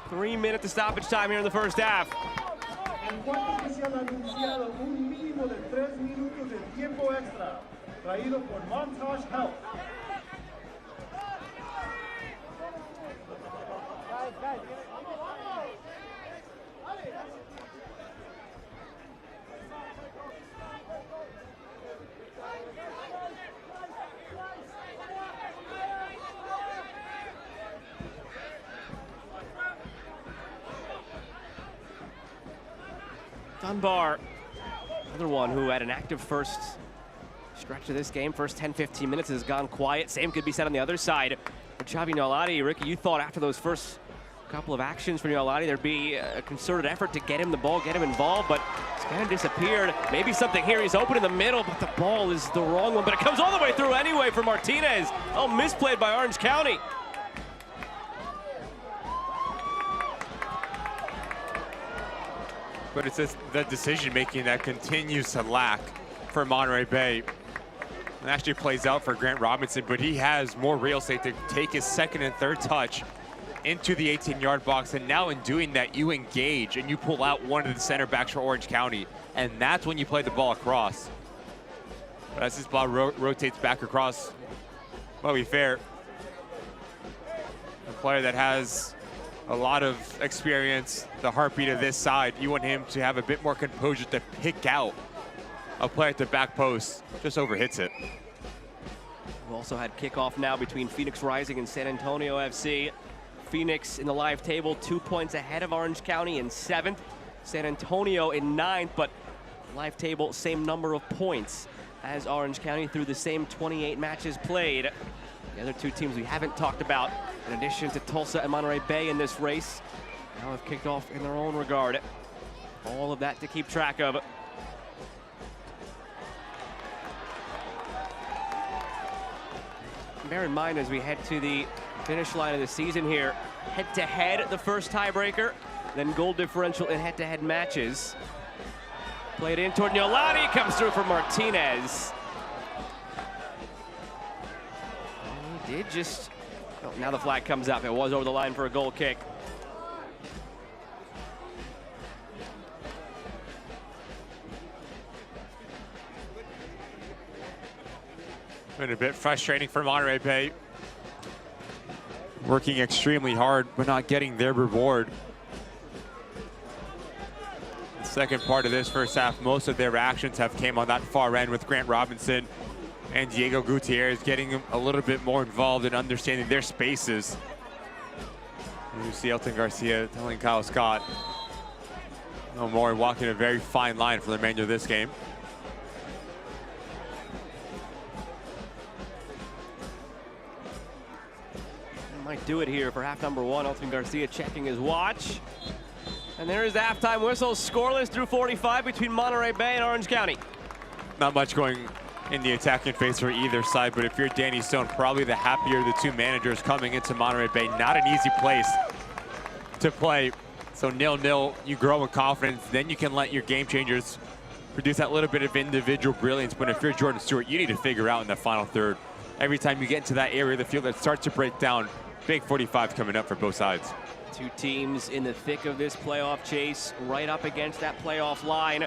Three-minute stoppage time here in the first half. El cuarto especial ha anunciado un mínimo de 3 minutos de tiempo extra, traído por Montage Health. Dunbar, another one who had an active first stretch of this game. First 10-15 minutes has gone quiet. Same could be said on the other side for Xavi Nolati. Ricky, you thought after those first couple of actions for Nolati there'd be a concerted effort to get him the ball, get him involved, but it's kind of disappeared. Maybe something here. He's open in the middle, but the ball is the wrong one. But it comes all the way through anyway for Martinez. Oh, misplayed by Orange County. But it's just the decision-making that continues to lack for Monterey Bay. It actually plays out for Grant Robinson, but he has more real estate to take his second and third touch into the 18-yard box. And now in doing that, you engage and you pull out one of the center backs for Orange County. And that's when you play the ball across. But as this ball rotates back across, well, be fair, a player that has a lot of experience, the heartbeat of this side, you want him to have a bit more composure to pick out a player at the back post, just overhits it. We've also had kickoff now between Phoenix Rising and San Antonio FC. Phoenix in the live table, 2 points ahead of Orange County in 7th. San Antonio in 9th, but live table, same number of points as Orange County through the same 28 matches played. The other two teams we haven't talked about, in addition to Tulsa and Monterey Bay in this race, now have kicked off in their own regard. All of that to keep track of. Bear in mind as we head to the finish line of the season here, head-to-head the first tiebreaker, then goal differential in head-to-head matches. Played in toward Nolati, comes through for Martinez. He did just, oh, now the flag comes up. It was over the line for a goal kick. Been a bit frustrating for Monterey Bay. Working extremely hard, but not getting their reward. The second part of this first half, most of their actions have came on that far end with Grant Robinson and Diego Gutierrez getting a little bit more involved in understanding their spaces. And you see Elton Garcia telling Kyle Scott no more, walking a very fine line for the remainder of this game. Might do it here for half number 1. Elton Garcia checking his watch. And there is the halftime whistle, scoreless through 45 between Monterey Bay and Orange County. Not much going in the attacking phase for either side, but if you're Danny Stone, probably the happier of the two managers coming into Monterey Bay. Not an easy place to play. So 0-0, you grow in confidence, then you can let your game changers produce that little bit of individual brilliance. But if you're Jordan Stewart, you need to figure out in the final third. Every time you get into that area of the field that starts to break down, big 45 coming up for both sides. Two teams in the thick of this playoff chase, right up against that playoff line.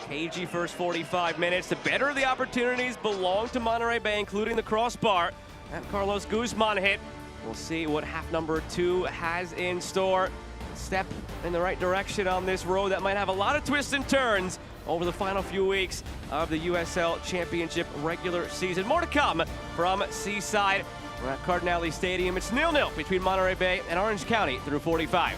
Cagey first 45 minutes. The better of the opportunities belong to Monterey Bay, including the crossbar. That Carlos Guzman hit. We'll see what half number 2 has in store. step in the right direction on this road that might have a lot of twists and turns over the final few weeks of the USL Championship regular season. More to come from Seaside. We're at Cardinale Stadium. It's 0-0 between Monterey Bay and Orange County through 45.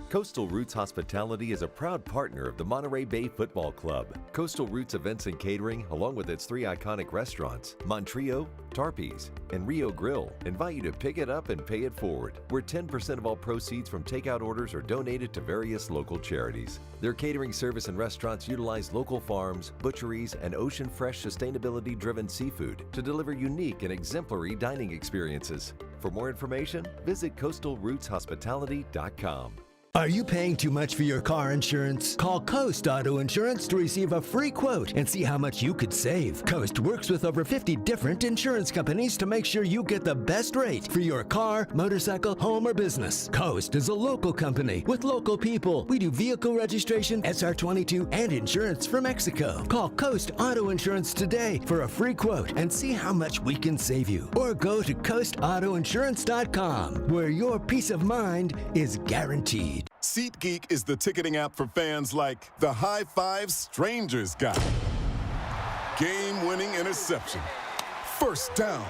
Coastal Roots Hospitality is a proud partner of the Monterey Bay Football Club. Coastal Roots Events and Catering, along with its 3 iconic restaurants, Montreal, Tarpe's, and Rio Grill, invite you to pick it up and pay it forward, where 10% of all proceeds from takeout orders are donated to various local charities. Their catering service and restaurants utilize local farms, butcheries, and ocean-fresh, sustainability-driven seafood to deliver unique and exemplary dining experiences. For more information, visit coastalrootshospitality.com. Are you paying too much for your car insurance? Call Coast Auto Insurance to receive a free quote and see how much you could save. Coast works with over 50 different insurance companies to make sure you get the best rate for your car, motorcycle, home, or business. Coast is a local company with local people. We do vehicle registration, SR22, and insurance for Mexico. Call Coast Auto Insurance today for a free quote and see how much we can save you. Or go to coastautoinsurance.com, where your peace of mind is guaranteed. SeatGeek is the ticketing app for fans like the high five strangers got, game-winning interception, first down,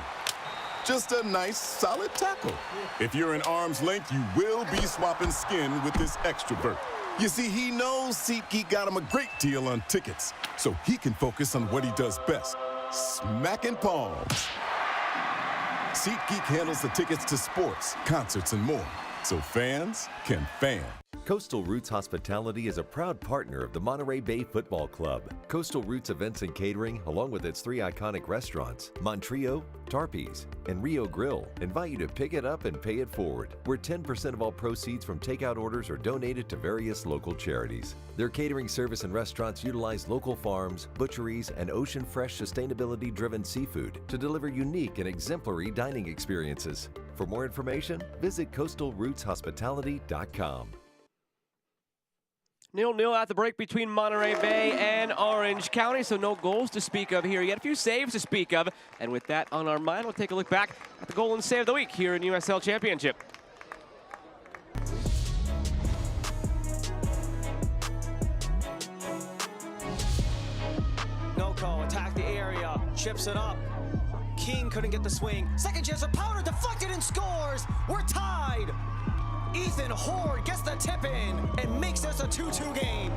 just a nice solid tackle. If you're in arm's length, you will be swapping skin with this extrovert. You see, he knows SeatGeek got him a great deal on tickets, so he can focus on what he does best, smacking palms. SeatGeek handles the tickets to sports, concerts, and more, so fans can fan. Coastal Roots Hospitality is a proud partner of the Monterey Bay Football Club. Coastal Roots Events and Catering, along with its 3 iconic restaurants, Montreal, Tarpe's, and Rio Grill, invite you to pick it up and pay it forward, where 10% of all proceeds from takeout orders are donated to various local charities. Their catering service and restaurants utilize local farms, butcheries, and ocean-fresh, sustainability-driven seafood to deliver unique and exemplary dining experiences. For more information, visit coastalrootshospitality.com. 0-0 at the break between Monterey Bay and Orange County, so no goals to speak of here yet. A few saves to speak of, and with that on our mind, we'll take a look back at the goal and save of the week here in USL Championship. Noko attacked the area, chips it up. King couldn't get the swing. Second chance of Powder, deflected and scores. We're tied. Ethan Horde gets the tip in and makes this a 2-2 game.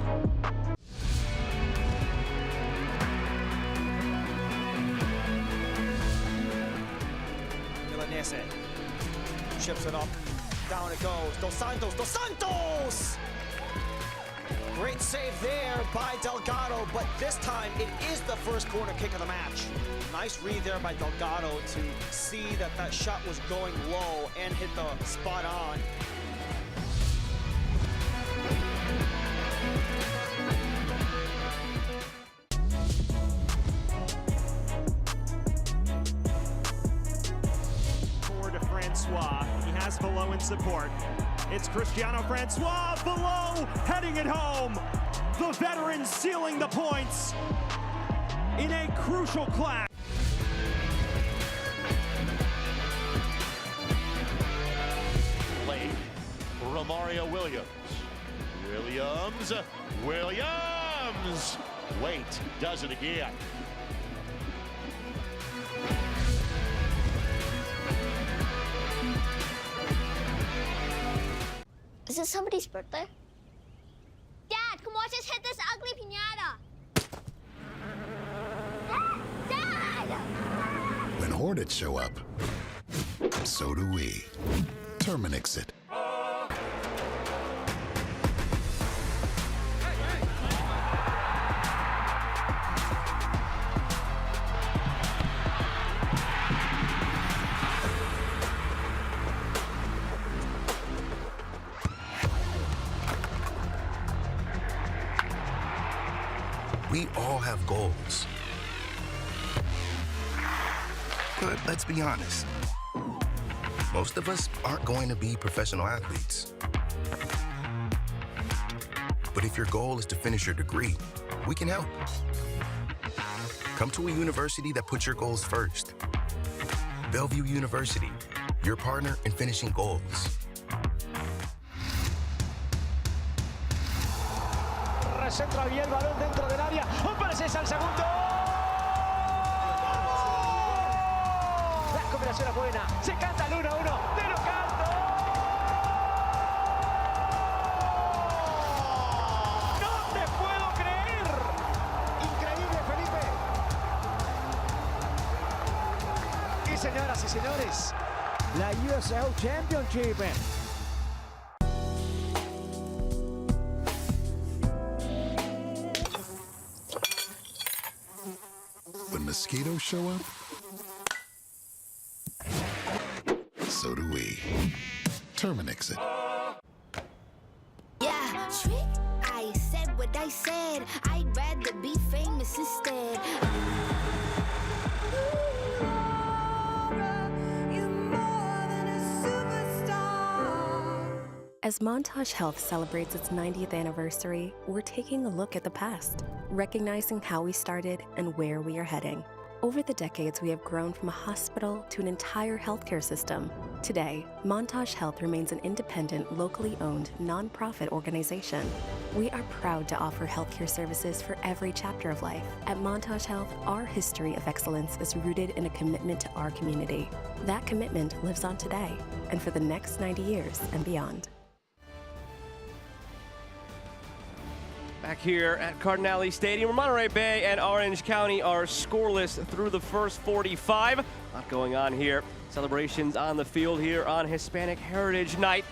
Milanese chips it up. Down it goes. Dos Santos. Dos Santos! Great save there by Delgado, but this time it is the first corner kick of the match. Nice read there by Delgado to see that that shot was going low and hit the spot on. He has below in support. It's Cristiano Francois below, heading it home. The veteran sealing the points in a crucial clash. Late, Romario Williams. Williams! Wait, does it again. Is it somebody's birthday? Dad, come watch us hit this ugly piñata. Dad! When Hornets show up, so do we. Terminix it. We all have goals. But let's be honest. Most of us aren't going to be professional athletes. But But if your goal is to finish your degree, we can help. Come to a university that puts your goals first. Bellevue University, your partner in finishing goals. Recentra bien el balón dentro del área. Aparece al segundo. La combinación es buena. Se canta el 1-1. ¡Te lo canto! ¡No te puedo creer! Increíble, Felipe. Y señoras y señores, la USL Championship. When mosquitoes show up, so do we. Terminix it. Yeah, trick. I said what I said. I'd rather be famous instead. As Montage Health celebrates its 90th anniversary, we're taking a look at the past, recognizing how we started and where we are heading. Over the decades, we have grown from a hospital to an entire healthcare system. Today, Montage Health remains an independent, locally owned, nonprofit organization. We are proud to offer healthcare services for every chapter of life. At Montage Health, our history of excellence is rooted in a commitment to our community. That commitment lives on today and for the next 90 years and beyond. Back here at Cardinale Stadium, where Monterey Bay and Orange County are scoreless through the first 45. A lot going on here. Celebrations on the field here on Hispanic Heritage Night.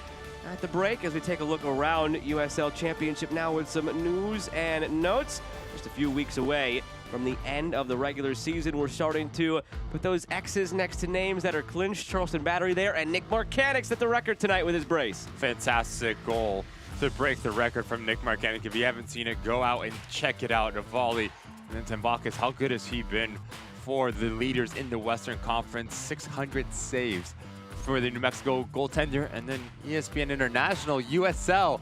At the break, as we take a look around USL Championship now with some news and notes. Just a few weeks away from the end of the regular season, we're starting to put those X's next to names that are clinched. Charleston Battery there, and Nick Marcanic set the record tonight with his brace. Fantastic goal to break the record from Nick Marcanic. If you haven't seen it, go out and check it out. A volley. And then Tambakis, how good has he been for the leaders in the Western Conference? 600 saves for the New Mexico goaltender. And then ESPN International, USL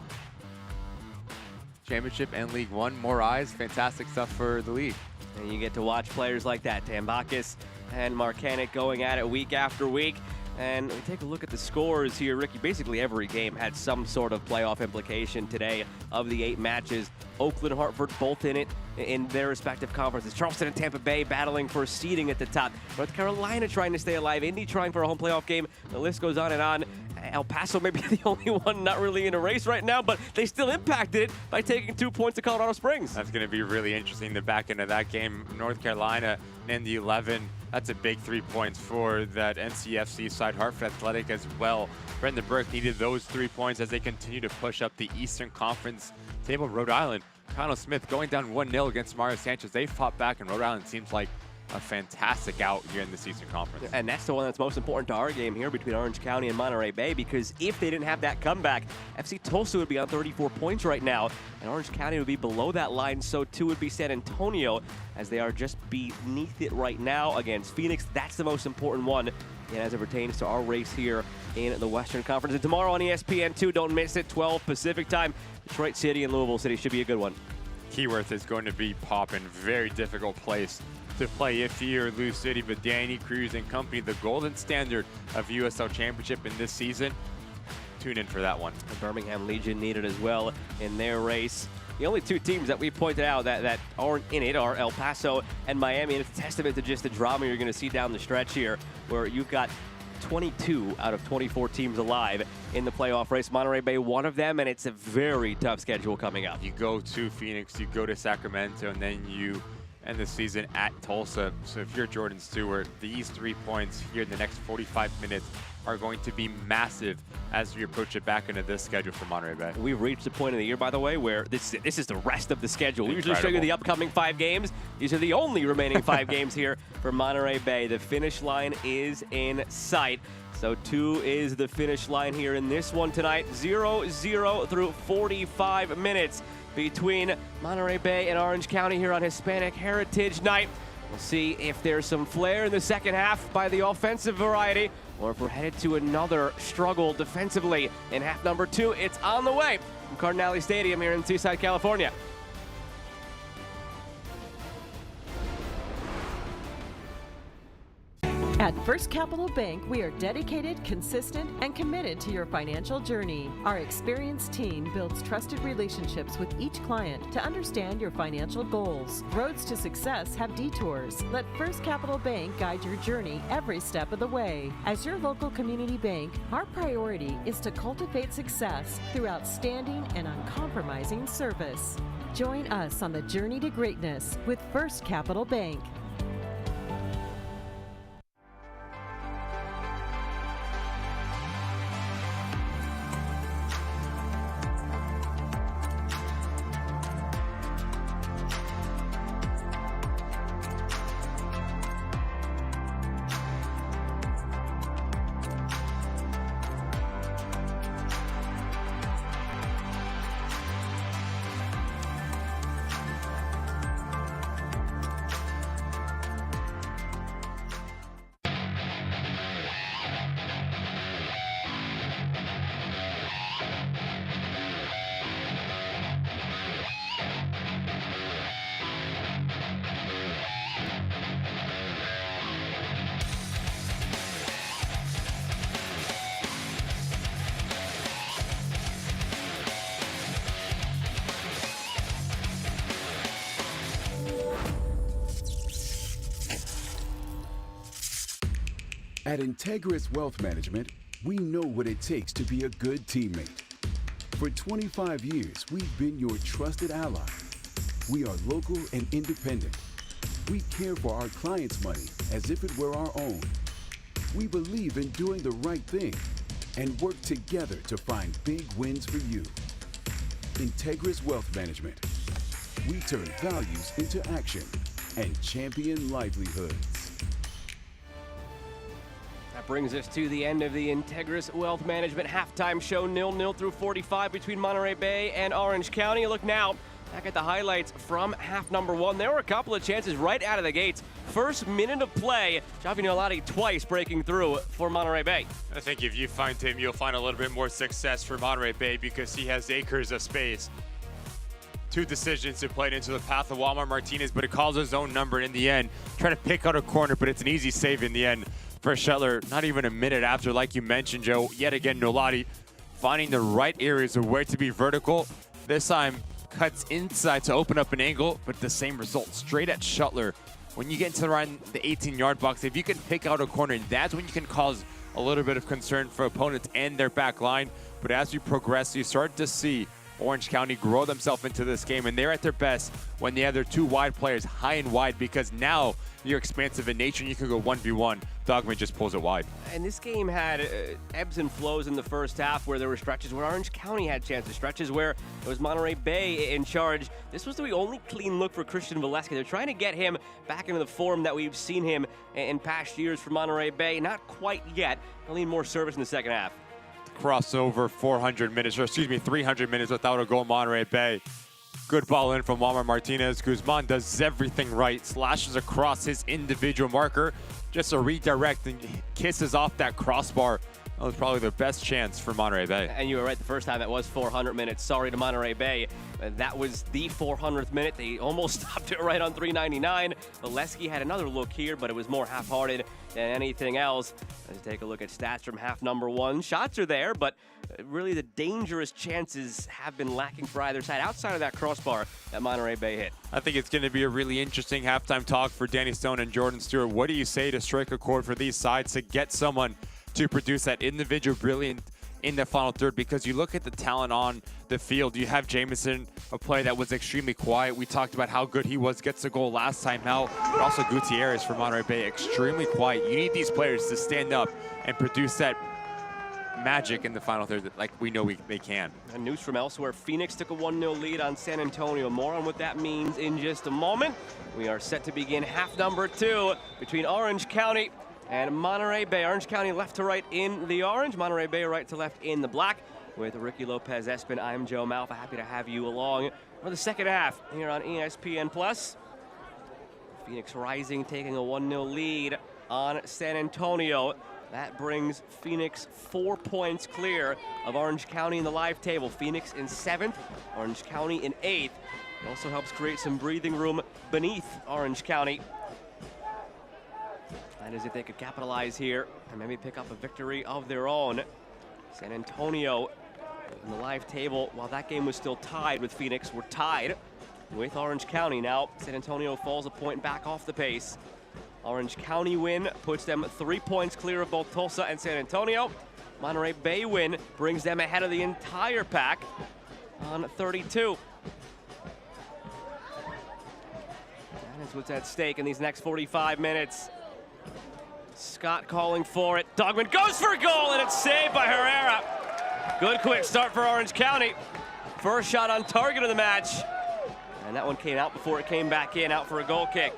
Championship and League One. More eyes. Fantastic stuff for the league. And you get to watch players like that, Tambakis and Marcanic going at it week after week. And we take a look at the scores here, Ricky. Basically every game had some sort of playoff implication today of the 8 matches. Oakland, Hartford, both in it in their respective conferences. Charleston and Tampa Bay battling for seeding at the top. North Carolina trying to stay alive. Indy trying for a home playoff game. The list goes on and on. El Paso may be the only one not really in a race right now, but they still impacted it by taking 2 points to Colorado Springs. That's going to be really interesting, the back end of that game. North Carolina and the 11. That's a big 3 points for that NCFC side. Hartford Athletic as well. Brendan Burke needed those 3 points as they continue to push up the Eastern Conference table. Rhode Island, Connell Smith going down 1-0 against Mario Sanchez. They fought back, and Rhode Island seems like a fantastic out here in this Eastern Conference. And that's the one that's most important to our game here between Orange County and Monterey Bay, because if they didn't have that comeback, FC Tulsa would be on 34 points right now, and Orange County would be below that line. So too would be San Antonio, as they are just beneath it right now against Phoenix. That's the most important one, and as it pertains to our race here in the Western Conference. And tomorrow on ESPN2, don't miss it, 12 Pacific time. Detroit City and Louisville City should be a good one. Keyworth is going to be popping. Very difficult place to play if you lose City, but Danny Cruz and company, the golden standard of USL Championship in this season. Tune in for that one. The Birmingham Legion needed as well in their race. The only 2 teams that we pointed out that aren't in it are El Paso and Miami, and it's a testament to just the drama you're going to see down the stretch here, where you've got 22 out of 24 teams alive in the playoff race. Monterey Bay, one of them, and it's a very tough schedule coming up. You go to Phoenix, you go to Sacramento, and then you end the season at Tulsa. So if you're Jordan Stewart, these 3 points here in the next 45 minutes are going to be massive as we approach it back into this schedule for Monterey Bay. We've reached the point of the year, by the way, where this is the rest of the schedule. We usually show you the upcoming 5 games. These are the only remaining 5 games here for Monterey Bay. The finish line is in sight. So 2 is the finish line here in this one tonight. 0-0 through 45 minutes between Monterey Bay and Orange County here on Hispanic Heritage Night. We'll see if there's some flair in the second half by the offensive variety, or if we're headed to another struggle defensively in half number 2. It's on the way from Cardinale Stadium here in Seaside, California. At First Capital Bank, we are dedicated, consistent, and committed to your financial journey. Our experienced team builds trusted relationships with each client to understand your financial goals. Roads to success have detours. Let First Capital Bank guide your journey every step of the way. As your local community bank, our priority is to cultivate success through outstanding and uncompromising service. Join us on the journey to greatness with First Capital Bank. At Integris Wealth Management, we know what it takes to be a good teammate. For 25 years, we've been your trusted ally. We are local and independent. We care for our clients' money as if it were our own. We believe in doing the right thing and work together to find big wins for you. Integris Wealth Management. We turn values into action and champion livelihoods. That brings us to the end of the Integris Wealth Management halftime show. 0-0 through 45 between Monterey Bay and Orange County. Look now back at the highlights from half number one. There were a couple of chances right out of the gates. First minute of play, Javi Nolati twice breaking through for Monterey Bay. I think if you find him, you'll find a little bit more success for Monterey Bay because he has acres of space. Two decisions that played into the path of Walmart Martinez, but it calls his own number in the end. Trying to pick out a corner, but it's an easy save in the end for Shetler. Not even a minute after, like you mentioned, Joe. Yet again, Nolati finding the right areas of where to be vertical. This time, cuts inside to open up an angle, but the same result, straight at Shetler. When you get into around the 18-yard box, if you can pick out a corner, that's when you can cause a little bit of concern for opponents and their back line. But as you progress, you start to see Orange County grow themselves into this game, and they're at their best when they have their two wide players high and wide, because now you're expansive in nature and you can go 1v1. Dogman just pulls it wide. And this game had ebbs and flows in the first half, where there were stretches where Orange County had chances, stretches where it was Monterey Bay in charge. This was the only clean look for Christian Valesky. They're trying to get him back into the form that we've seen him in past years for Monterey Bay. Not quite yet. They'll need more service in the second half. Crossover 400 minutes, or excuse me, 300 minutes without a goal, Monterey Bay. Good ball in from Walmart Martinez. Guzman does everything right, slashes across his individual marker. Just a redirect and kisses off that crossbar. That was probably the best chance for Monterey Bay. And you were right, the first time it was 400 minutes. Sorry to Monterey Bay. That was the 400th minute. They almost stopped it right on 399. Valesky had another look here, but it was more half-hearted than anything else. Let's take a look at stats from half number one. Shots are there, but really the dangerous chances have been lacking for either side outside of that crossbar that Monterey Bay hit. I think it's going to be a really interesting halftime talk for Danny Stone and Jordan Stewart. What do you say to strike a chord for these sides to get someone to produce that individual brilliance in the final third? Because you look at the talent on the field. You have Jameson, a player that was extremely quiet. We talked about how good he was, gets the goal last time out. But also Gutierrez for Monterey Bay, extremely quiet. You need these players to stand up and produce that magic in the final third like we know they can. And news from elsewhere, Phoenix took a 1-0 lead on San Antonio. More on what that means in just a moment. We are set to begin half number two between Orange County and Monterey Bay. Orange County left to right in the orange, Monterey Bay right to left in the black. With Ricky Lopez Espin, I'm Joe Malfa. Happy to have you along for the second half here on ESPN+. Phoenix Rising taking a 1-0 lead on San Antonio. That brings Phoenix 4 points clear of Orange County in the live table. Phoenix in 7th, Orange County in 8th. It also helps create some breathing room beneath Orange County. That is if they could capitalize here and maybe pick up a victory of their own. San Antonio in the live table, while that game was still tied with Phoenix, we're tied with Orange County. Now San Antonio falls a point back off the pace. Orange County win puts them 3 points clear of both Tulsa and San Antonio. Monterey Bay win brings them ahead of the entire pack on 32. That is what's at stake in these next 45 minutes. Scott calling for it. Dogman goes for a goal, and it's saved by Herrera. Good quick start for Orange County. First shot on target of the match. And that one came out before it came back in, out for a goal kick.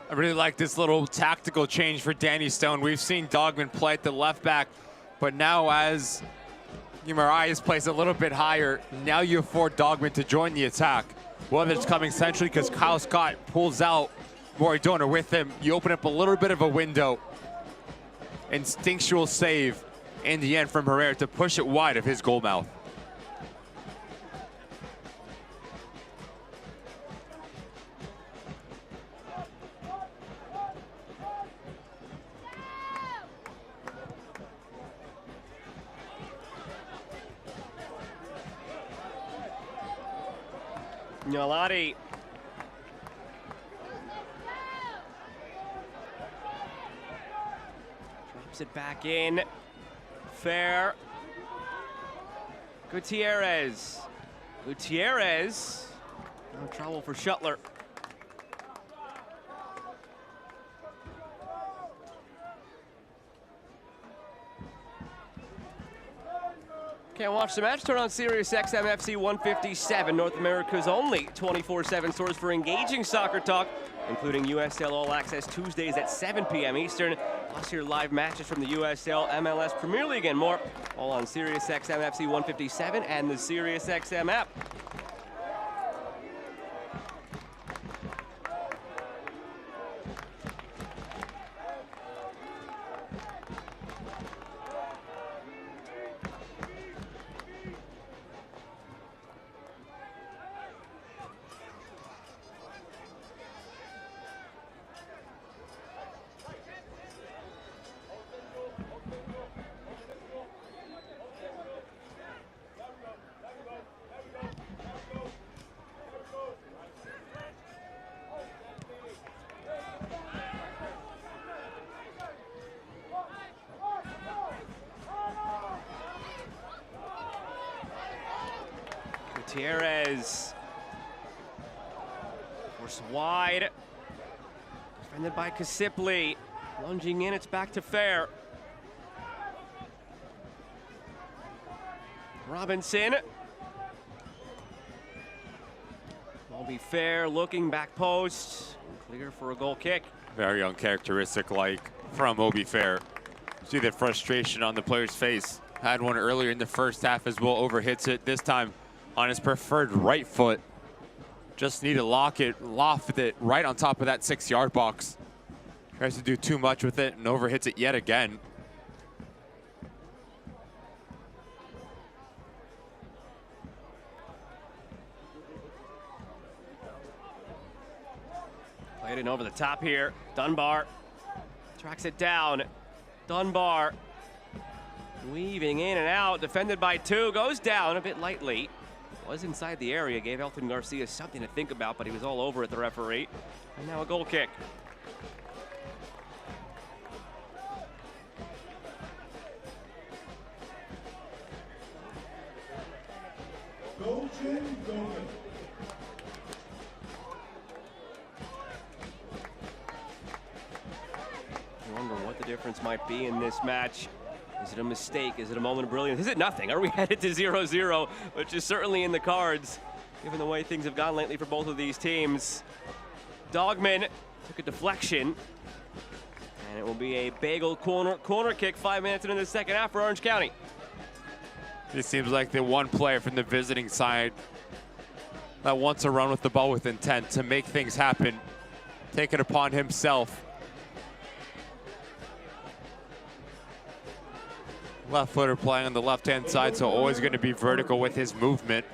I really like this little tactical change for Danny Stone. We've seen Dogman play at the left back, but now as Umarai is placed a little bit higher, now you afford Dogman to join the attack. Whether it's coming centrally because Kyle Scott pulls out Moridona with him, you open up a little bit of a window. Instinctual save in the end from Herrera to push it wide of his goal mouth. Nalati. Drops it back in. Fair. Gutierrez. Gutierrez. No trouble for Shuttler. Can't watch the match? Turn on Sirius XM FC 157, North America's only 24/7 source for engaging soccer talk, including USL All Access Tuesdays at 7 p.m. Eastern, plus your live matches from the USL, MLS Premier League, and more, all on Sirius XM FC 157 and the Sirius XM app. Gutierrez. Forced wide. Defended by Kasipli. Lunging in, it's back to Fair. Robinson. Ball be Fair, looking back post. Clear for a goal kick. Very uncharacteristic like from Obi Fair. See the frustration on the player's face. Had one earlier in the first half as well, overhits it this time on his preferred right foot. Just need to loft it right on top of that 6-yard box. Tries to do too much with it and overhits it yet again. Played in over the top here. Dunbar tracks it down. Dunbar weaving in and out, defended by 2, goes down a bit lightly. Was inside the area, gave Elton Garcia something to think about, but he was all over at the referee. And now a goal kick. I wonder what the difference might be in this match. Is it a mistake? Is it a moment of brilliance? Is it nothing? Are we headed to 0-0, which is certainly in the cards, given the way things have gone lately for both of these teams. Dogman took a deflection, and it will be a bagel corner kick 5 minutes into the second half for Orange County. It seems like the one player from the visiting side that wants to run with the ball with intent to make things happen take it upon himself. Left footer playing on the left-hand side, so always going to be vertical with his movement.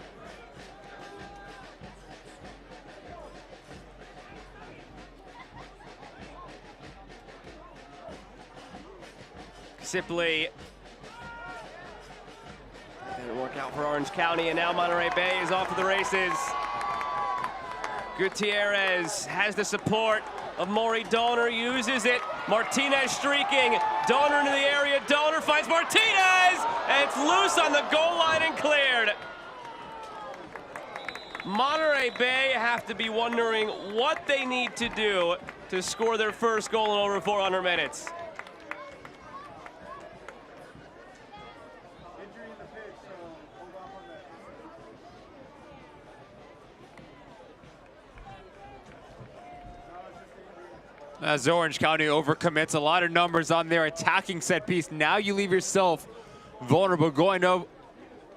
Sipley. Didn't work out for Orange County, and now Monterey Bay is off to the races. Gutierrez has the support of Maury Donor, uses it. Martinez streaking. Donor into the area. Donor finds Martinez, and it's loose on the goal line and cleared. Monterey Bay have to be wondering what they need to do to score their first goal in over 400 minutes. As Orange County overcommits, a lot of numbers on their attacking set piece. Now you leave yourself vulnerable, going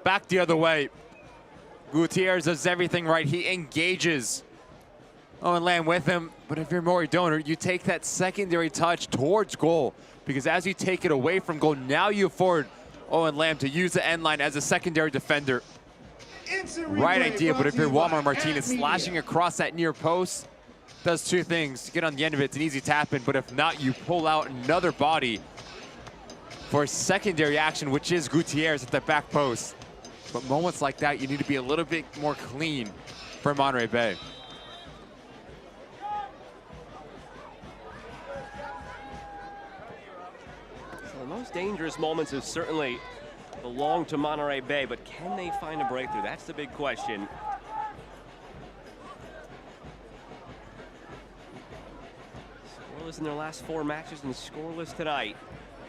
back the other way. Gutierrez does everything right. He engages Owen Lamb with him. But if you're Maury Donor, you take that secondary touch towards goal, because as you take it away from goal, now you afford Owen Lamb to use the end line as a secondary defender. Right idea, but if you're Walmart Martinez, slashing across that near post, does two things. To get on the end of it, it's an easy tap-in, but if not, you pull out another body for a secondary action, which is Gutierrez at the back post. But moments like that, you need to be a little bit more clean for Monterey Bay. So the most dangerous moments have certainly belonged to Monterey Bay, but can they find a breakthrough? That's the big question. Scoreless in their last 4 matches and scoreless tonight.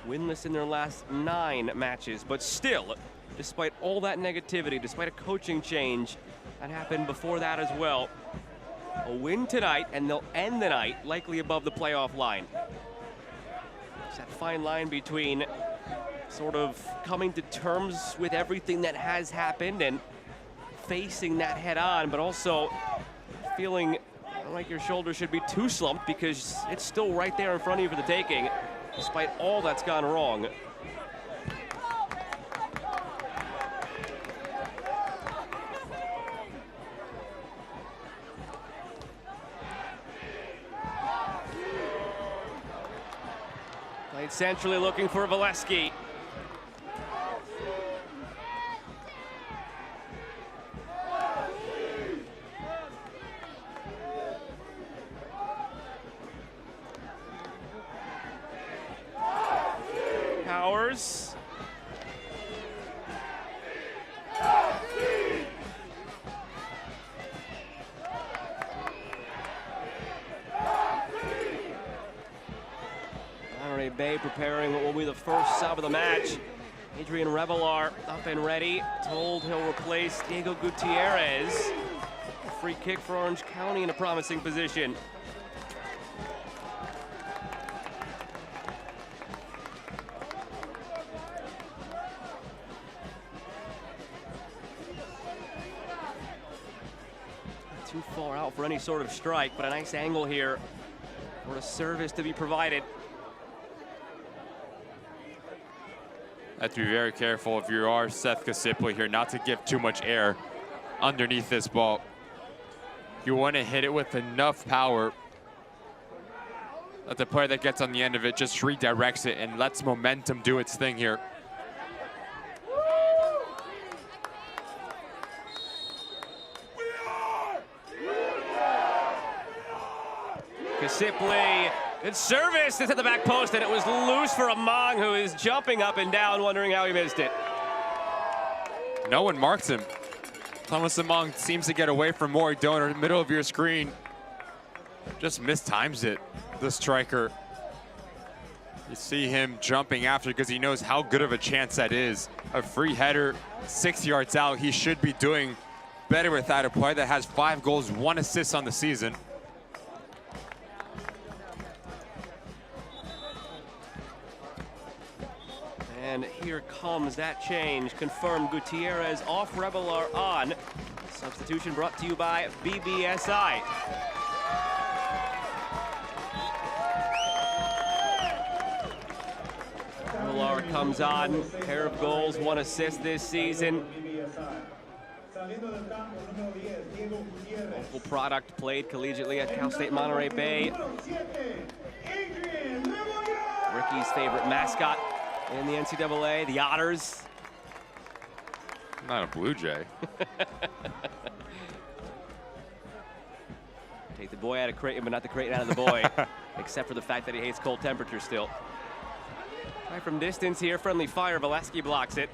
Winless in their last 9 matches, but still, despite all that negativity, despite a coaching change that happened before that as well, a win tonight, and they'll end the night likely above the playoff line. It's that fine line between sort of coming to terms with everything that has happened and facing that head on, but also feeling like your shoulder should be too slumped, because it's still right there in front of you for the taking, despite all that's gone wrong. Played centrally, looking for Valesky. Powers. Monterey Bay preparing what will be the first sub of the match. Adrian Revelar up and ready, told he'll replace Diego Gutierrez. A free kick for Orange County in a promising position. Too far out for any sort of strike, but a nice angle here for a service to be provided. Have to be very careful if you are Seth Sipley here not to give too much air underneath this ball. You want to hit it with enough power that the player that gets on the end of it just redirects it and lets momentum do its thing here. Sipley, good service, it's at the back post, and it was loose for Among, who is jumping up and down, wondering how he missed it. No one marks him. Thomas Among seems to get away from Maury Donor in the middle of your screen. Just mistimes it, the striker. You see him jumping after because he knows how good of a chance that is. A free header, 6 yards out. He should be doing better with that. A player that has 5 goals, 1 assist on the season. And here comes that change. Confirmed Gutierrez off, Revelar on. Substitution brought to you by BBSI. Revelar comes on, pair of goals, 1 assist this season. Local product, played collegiately at Cal State Monterey Bay. Ricky's favorite mascot in the NCAA, the Otters. Not a Blue Jay. Take the boy out of Creighton, but not the Creighton out of the boy, except for the fact that he hates cold temperatures still. Right from distance here, friendly fire, Valesky blocks it.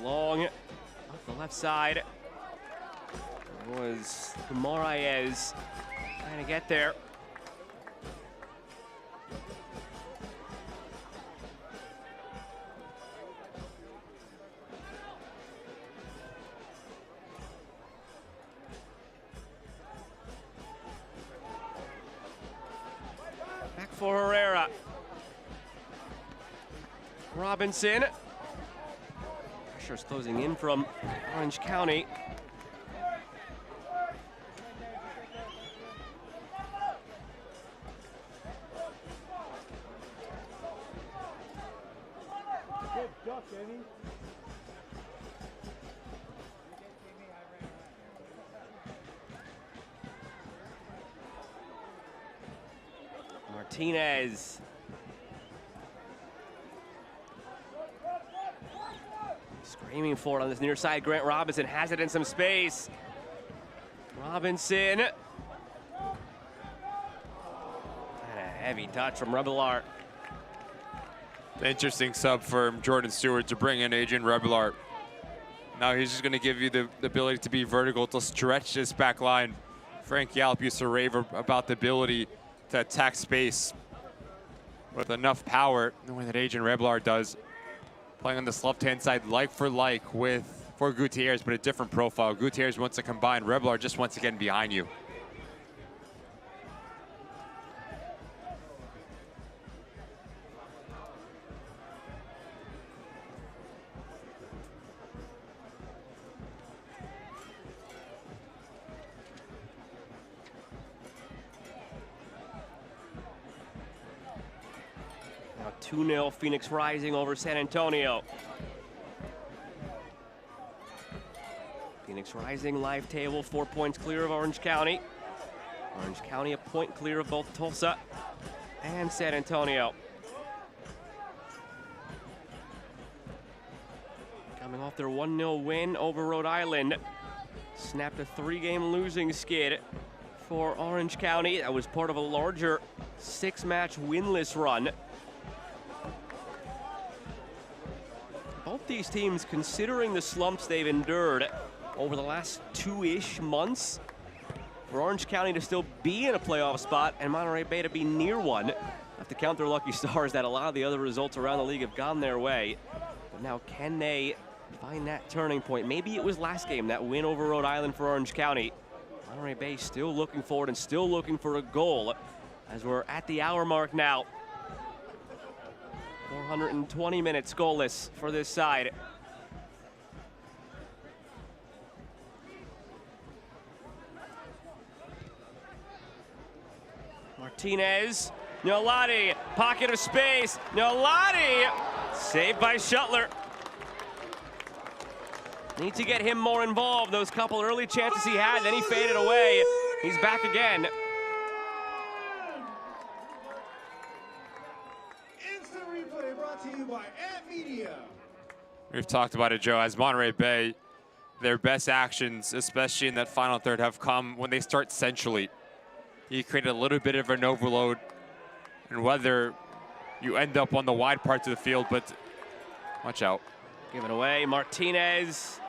Long off the left side. It was Moraes trying to get there. Back for Herrera. Robinson. Pressure's closing in from Orange County. Good duck, Eddie. Martinez. Screaming for it on this near side. Grant Robinson has it in some space. Robinson. And a heavy touch from Revelar. Interesting sub for Jordan Stewart to bring in Adrian Revelar. Now he's just going to give you the ability to be vertical, to stretch this back line. Frank Yalp used to rave about the ability to attack space with enough power, the way that Adrian Revelar does. Playing on this left-hand side, like for like for Gutierrez, but a different profile. Gutierrez wants to combine. Revelar just wants to get in behind you. Now 2-0 Phoenix Rising over San Antonio. Phoenix Rising live table, 4 points clear of Orange County. Orange County a point clear of both Tulsa and San Antonio. Coming off their 1-0 win over Rhode Island. Snapped a 3-game losing skid for Orange County. That was part of a larger 6-match winless run. Both these teams, considering the slumps they've endured over the last 2-ish months, for Orange County to still be in a playoff spot and Monterey Bay to be near one. Have to count their lucky stars that a lot of the other results around the league have gone their way. But now, can they find that turning point? Maybe it was last game, that win over Rhode Island for Orange County. Monterey Bay still looking forward and still looking for a goal as we're at the hour mark now. 420 minutes goalless for this side. Martinez, Nolati, pocket of space, Nolati, saved by Shuttler. Need to get him more involved. Those couple early chances he had, then he faded away. He's back again. Instant replay brought to you by Ant Media. We've talked about it, Joe, as Monterey Bay, their best actions, especially in that final third, have come when they start centrally. You create a little bit of an overload, and whether you end up on the wide parts of the field, but watch out. Give it away. Martinez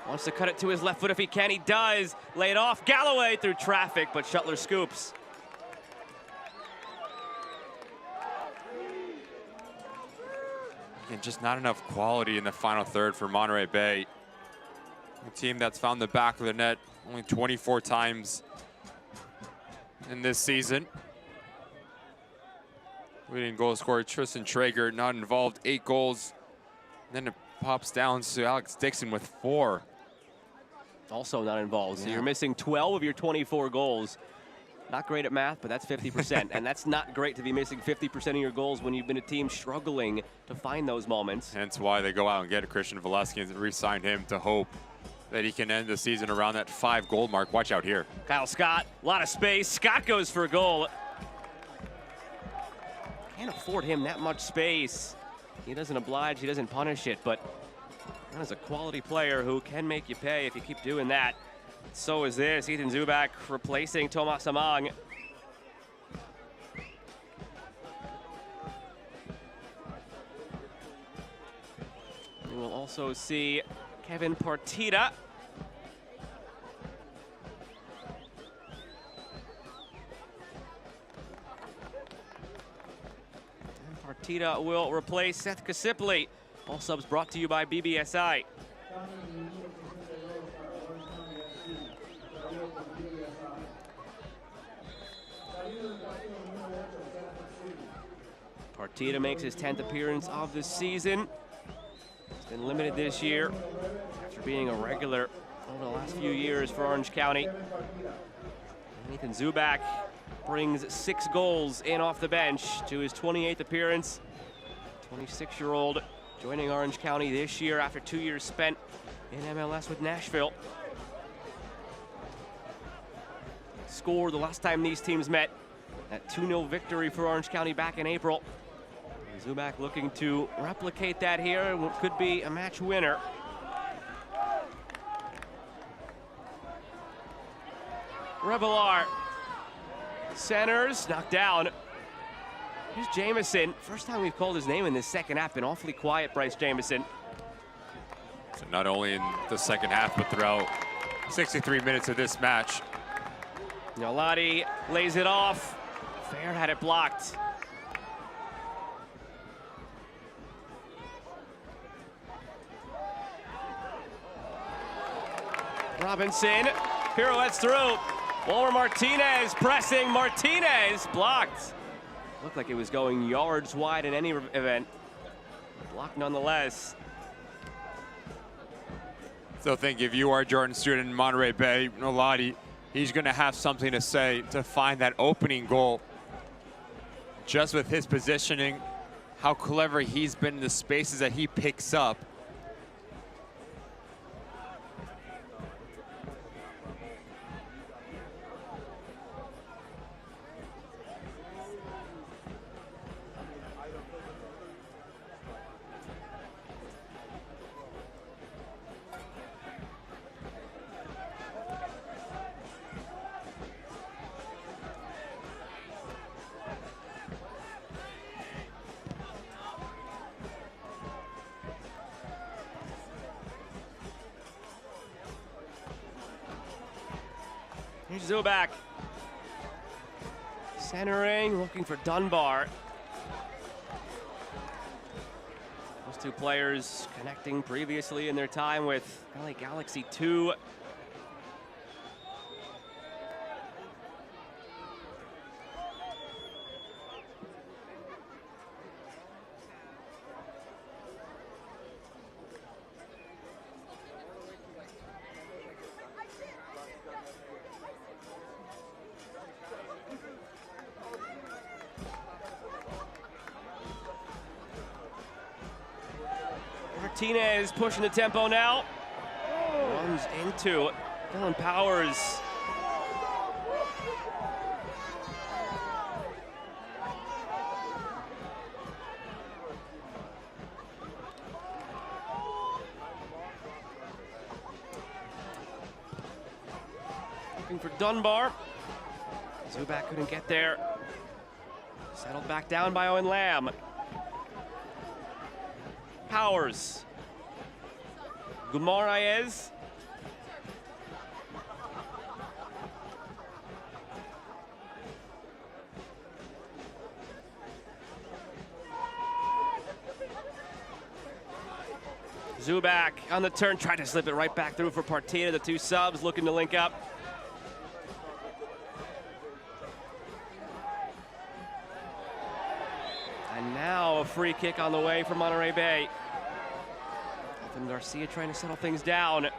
wants to cut it to his left foot if he can. He does. Lay it off. Galloway through traffic, but Shuttler scoops. And just not enough quality in the final third for Monterey Bay. A team that's found the back of the net only 24 times in this season. Leading goal scorer Tristan Traeger not involved, 8 goals. Then it pops down to Alex Dixon with 4. Also not involved. So you're missing 12 of your 24 goals. Not great at math, but that's 50%. And that's not great to be missing 50% of your goals when you've been a team struggling to find those moments. Hence why they go out and get Christian Velasquez and re-sign him to hope that he can end the season around that 5-goal mark. Watch out here. Kyle Scott, a lot of space. Scott goes for a goal. Can't afford him that much space. He doesn't oblige, he doesn't punish it, but that is a quality player who can make you pay if you keep doing that. So is this. Ethan Zubak replacing Thomas Amang. We will also see Kevin Partita. And Partita will replace Seth Kasipli. All subs brought to you by BBSI. Partita makes his 10th appearance of the season. He's been limited this year after being a regular over the last few years for Orange County. And Ethan Zubak brings 6 goals in off the bench to his 28th appearance. 26-year-old joining Orange County this year after 2 years spent in MLS with Nashville. Scored the last time these teams met, that 2-0 victory for Orange County back in April. Zubak looking to replicate that here, what could be a match winner. Revelar centers, knocked down. Here's Jamison. First time we've called his name in this second half. Been awfully quiet, Bryce Jamison. So not only in the second half, but throughout 63 minutes of this match. Nolati lays it off. Fair had it blocked. Robinson pirouettes through. Over Martinez, pressing. Martinez blocked. Looked like it was going yards wide in any event. Blocked nonetheless. So think if you are Jordan Stewart in Monterey Bay, Nolati, he's going to have something to say to find that opening goal. Just with his positioning, how clever he's been in the spaces that he picks up. Here's Zubak. Centering, looking for Dunbar. Those two players connecting previously in their time with LA Galaxy 2. Martinez pushing the tempo now. Runs into Dylan Powers. Looking for Dunbar. Zubak couldn't get there. Settled back down by Owen Lamb. Powers. Guimaraes. Zubak on the turn, tried to slip it right back through for Partita. The two subs looking to link up. And now a free kick on the way for Monterey Bay. Ethan Garcia trying to settle things down.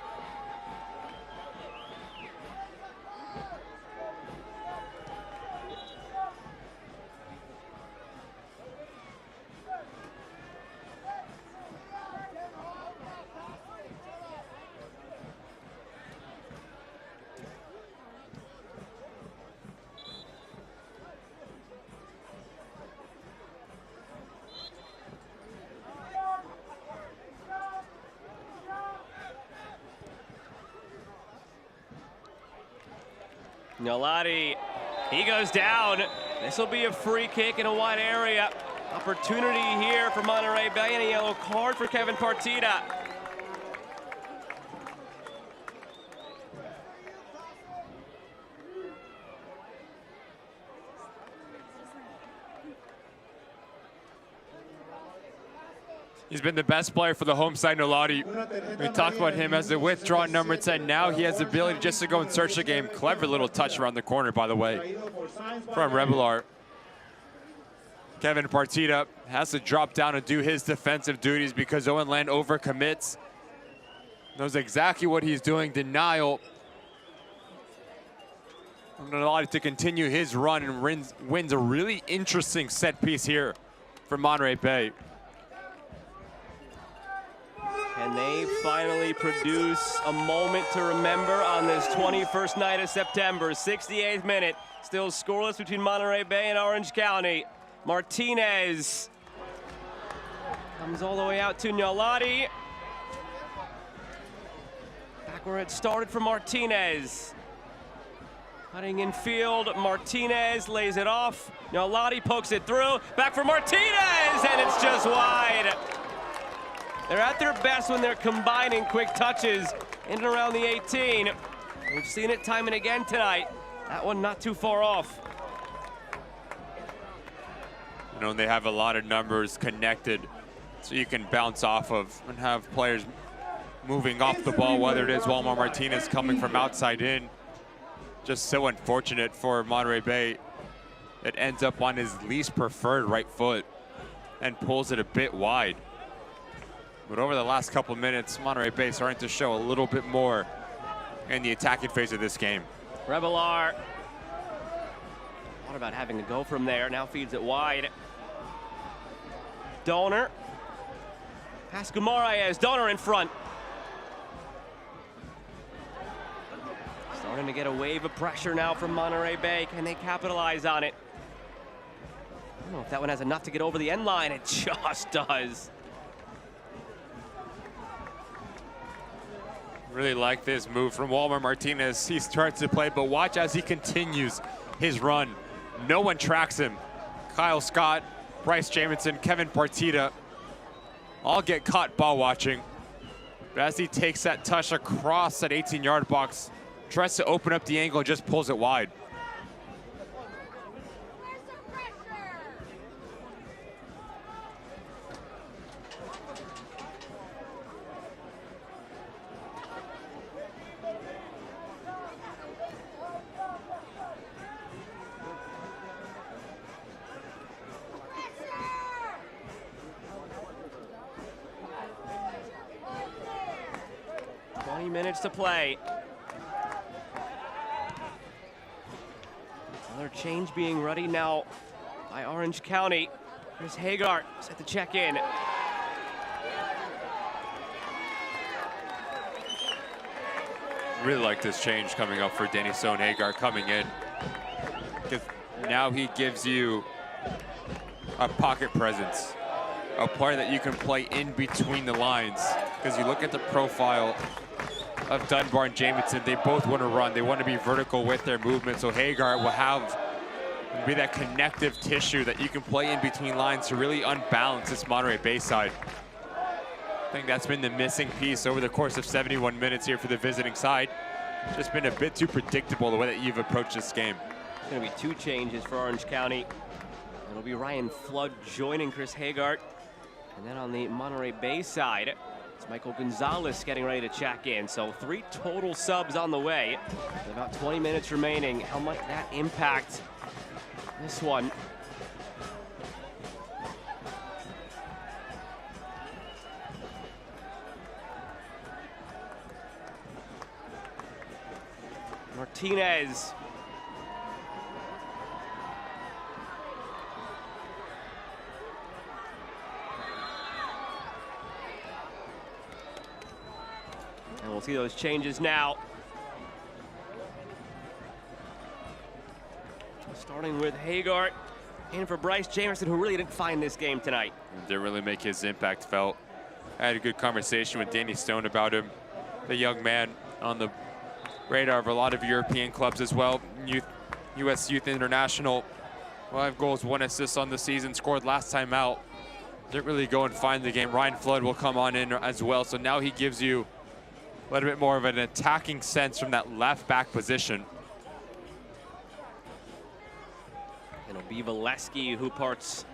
Nalati, he goes down. This will be a free kick in a wide area. Opportunity here for Monterey Bay and a yellow card for Kevin Partita. He's been the best player for the home side, Nalati. We talked about him as the withdrawn number 10. Now he has the ability just to go and search the game. Clever little touch around the corner, by the way, from Revelar. Kevin Partita has to drop down and do his defensive duties because Owen Land overcommits. Knows exactly what he's doing. Denial. Nalati to continue his run and wins a really interesting set piece here for Monterey Bay. And they finally produce a moment to remember on this 21st night of September. 68th minute, still scoreless between Monterey Bay and Orange County. Martinez comes all the way out to Nalati. Back where it started for Martinez. Cutting in field, Martinez lays it off. Nalati pokes it through, back for Martinez, and it's just wide. They're at their best when they're combining quick touches in and around the 18. We've seen it time and again tonight. That one not too far off. You know, they have a lot of numbers connected, so you can bounce off of and have players moving off the ball, whether it is Walmar Martinez coming from outside in. Just so unfortunate for Monterey Bay. It ends up on his least preferred right foot and pulls it a bit wide. But over the last couple minutes, Monterey Bay starting to show a little bit more in the attacking phase of this game. Revelar, what about having to go from there? Now feeds it wide. Donor. Pass Guimaraes, Donor in front. Starting to get a wave of pressure now from Monterey Bay. Can they capitalize on it? I don't know if that one has enough to get over the end line. It just does. Really like this move from Walmar Martinez. He starts to play, but watch as he continues his run. No one tracks him. Kyle Scott, Bryce Jamison, Kevin Partita all get caught ball watching. But as he takes that touch across that 18-yard box, tries to open up the angle, just pulls it wide. Minutes to play. Another change being ready now by Orange County. Here's Hagar set to check in. Really like this change coming up for Danny Stone. Hagar coming in. Because now he gives you a pocket presence. A player that you can play in between the lines. Because you look at the profile of Dunbar and Jamison, they both want to run. They want to be vertical with their movement. So Hagar will be that connective tissue that you can play in between lines to really unbalance this Monterey Bay side. I think that's been the missing piece over the course of 71 minutes here for the visiting side. Just been a bit too predictable the way that you've approached this game. It's going to be 2 changes for Orange County. It'll be Ryan Flood joining Chris Hagart. And then on the Monterey Bay side, it's Michael Gonzalez getting ready to check in. So 3 total subs on the way. With about 20 minutes remaining. How might that impact this one? Martinez. And we'll see those changes now. Starting with Hagart, in for Bryce Jamerson, who really didn't find this game tonight. Didn't really make his impact felt. I had a good conversation with Danny Stone about him. The young man on the radar of a lot of European clubs as well. US Youth International, 5 goals, 1 assist on the season, scored last time out. Didn't really go and find the game. Ryan Flood will come on in as well. So now he gives you a little bit more of an attacking sense from that left back position. It'll be Valesky who parts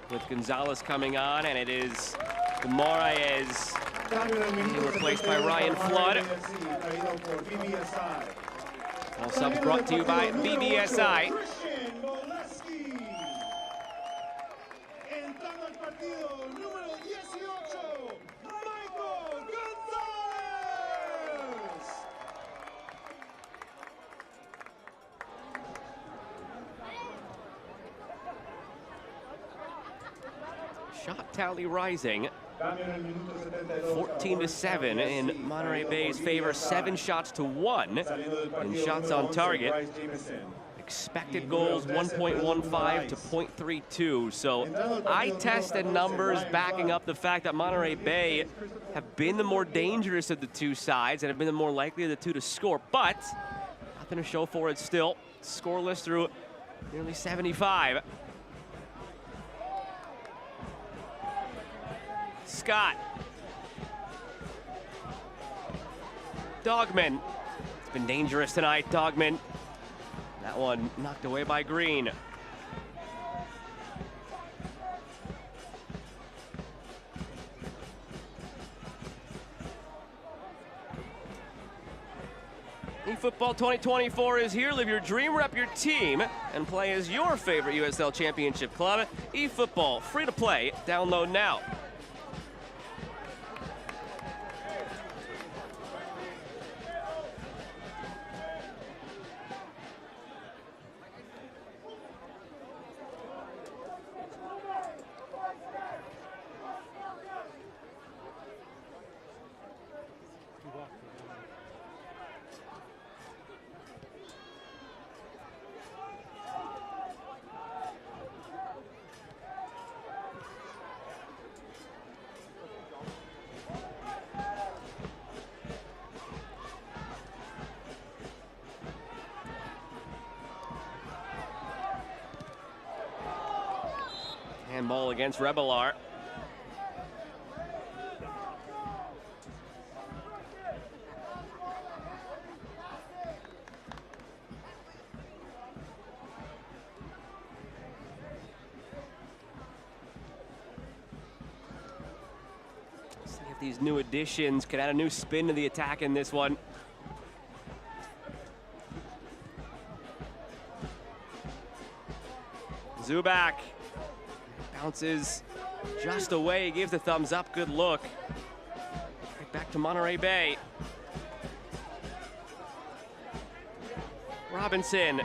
with Gonzalez coming on, and it is Guimaraes being replaced by Ryan Flood. All subs brought to you by BBSI. Shot tally rising. 14-7 in Monterey Bay's favor. 7 shots to 1 in shots on target. Expected goals 1.15 to 0.32. So eye test and numbers backing up the fact that Monterey Bay have been the more dangerous of the 2 sides and have been the more likely of the 2 to score, but nothing to show for it still. Scoreless through nearly 75. Scott. Dogman. It's been dangerous tonight, Dogman. That one knocked away by Green. eFootball 2024 is here. Live your dream, rep your team, and play as your favorite USL Championship club. eFootball, free to play. Download now. Handball against Rebelar. See if these new additions could add a new spin to the attack in this one. Zubak. Bounces just away, gives the thumbs up, good look. Right back to Monterey Bay. Robinson.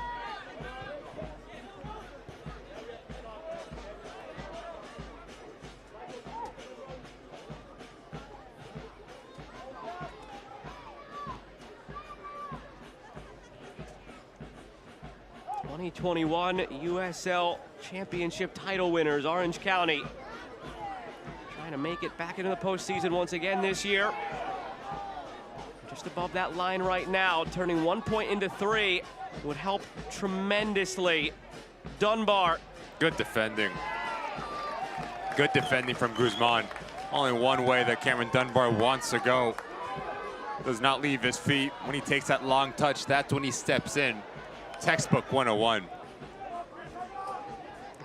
'21 USL Championship title winners, Orange County. Trying to make it back into the postseason once again this year. Just above that line right now, turning 1 point into 3 would help tremendously. Dunbar. Good defending. Good defending from Guzman. Only one way that Cameron Dunbar wants to go. Does not leave his feet. When he takes that long touch, that's when he steps in. Textbook 101.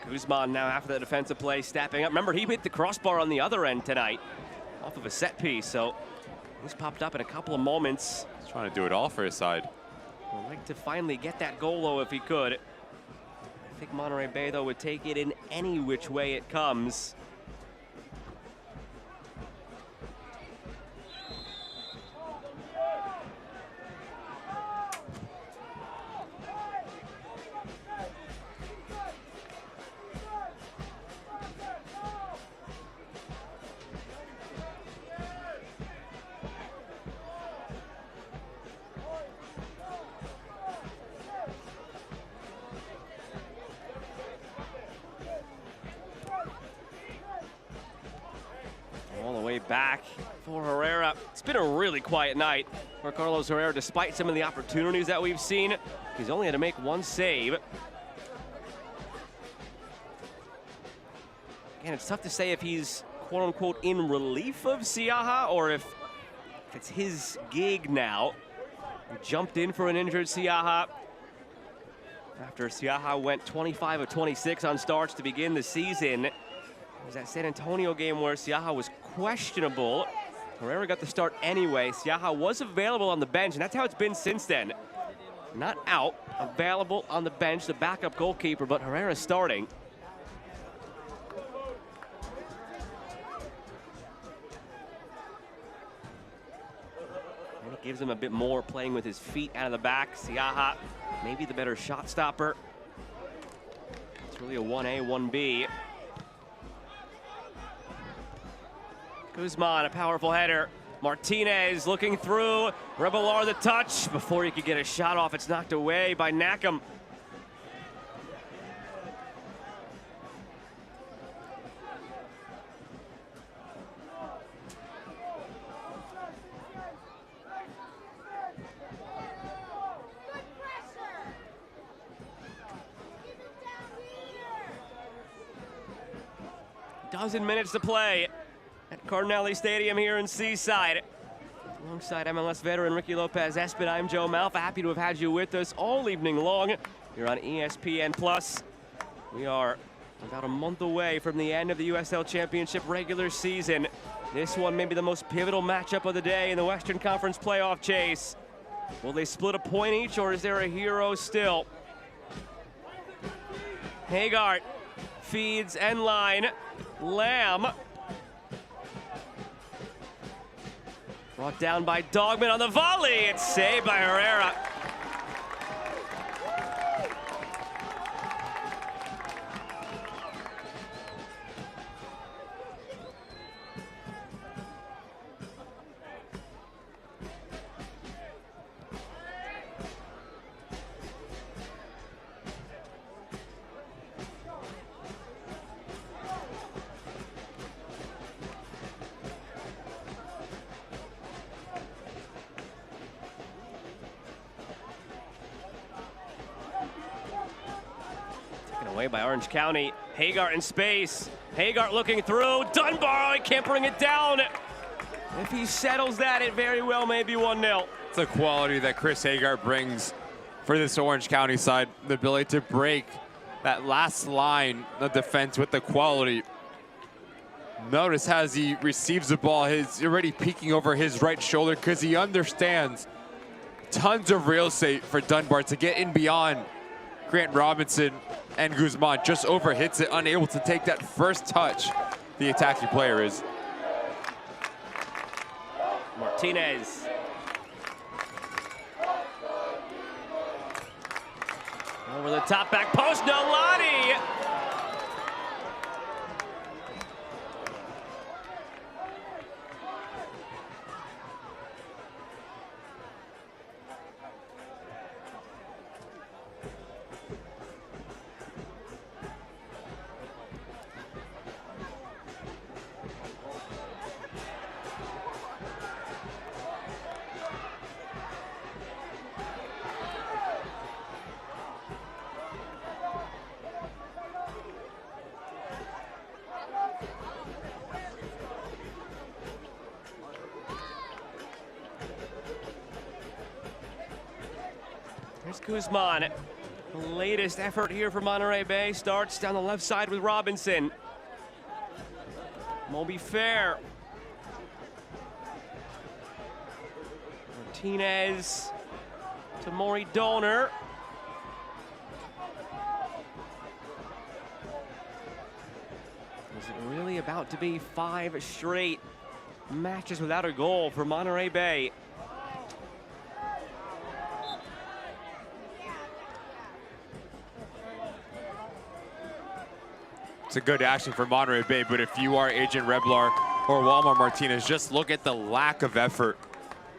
Guzman now after the defensive play stepping up. Remember, he hit the crossbar on the other end tonight off of a set piece, so he's popped up in a couple of moments. He's trying to do it all for his side. Would like to finally get that goal, though, if he could. I think Monterey Bay, though, would take it in any which way it comes. All the way back for Herrera. It's been a really quiet night for Carlos Herrera, despite some of the opportunities that we've seen. He's only had to make one save. Again, it's tough to say if he's quote-unquote in relief of Siaha or if it's his gig now. He jumped in for an injured Siaha after Siaha went 25 of 26 on starts to begin the season. It was that San Antonio game where Siaha was questionable. Herrera got the start anyway. Siaha was available on the bench, and that's how it's been since then. Not out, available on the bench, the backup goalkeeper, but Herrera starting. And it gives him a bit more playing with his feet out of the back. Siaha, maybe the better shot stopper. It's really a 1A, 1B. Guzman, a powerful header. Martinez looking through. Rebelar the touch. Before he could get a shot off, it's knocked away by Nakam. Dozen minutes to play at Cardinale Stadium here in Seaside. Alongside MLS veteran Ricky Lopez-Espin, I'm Joe Malfa. Happy to have had you with us all evening long. You're on ESPN+. We are about a month away from the end of the USL Championship regular season. This one may be the most pivotal matchup of the day in the Western Conference playoff chase. Will they split a point each, or is there a hero still? Hagart feeds end line. Lamb. Brought down by Dogman on the volley. It's saved by Herrera. Away by Orange County. Hagart in space. Hagart looking through. Dunbar, he can't bring it down. If he settles that, it very well may be 1-0. It's the quality that Chris Hagart brings for this Orange County side. The ability to break that last line of defense with the quality. Notice as he receives the ball, he's already peeking over his right shoulder because he understands tons of real estate for Dunbar to get in beyond Grant Robinson, and Guzman just overhits it, unable to take that first touch. The attacking player is. Martinez. Over the top back post, Nolani. Here's Guzman. The latest effort here for Monterey Bay starts down the left side with Robinson. Moby Fair. Martinez to Maury Dolner. Is it really about to be 5 straight matches without a goal for Monterey Bay? It's a good action for Monterey Bay, but if you are Agent Reblar or Walmart Martinez, just look at the lack of effort.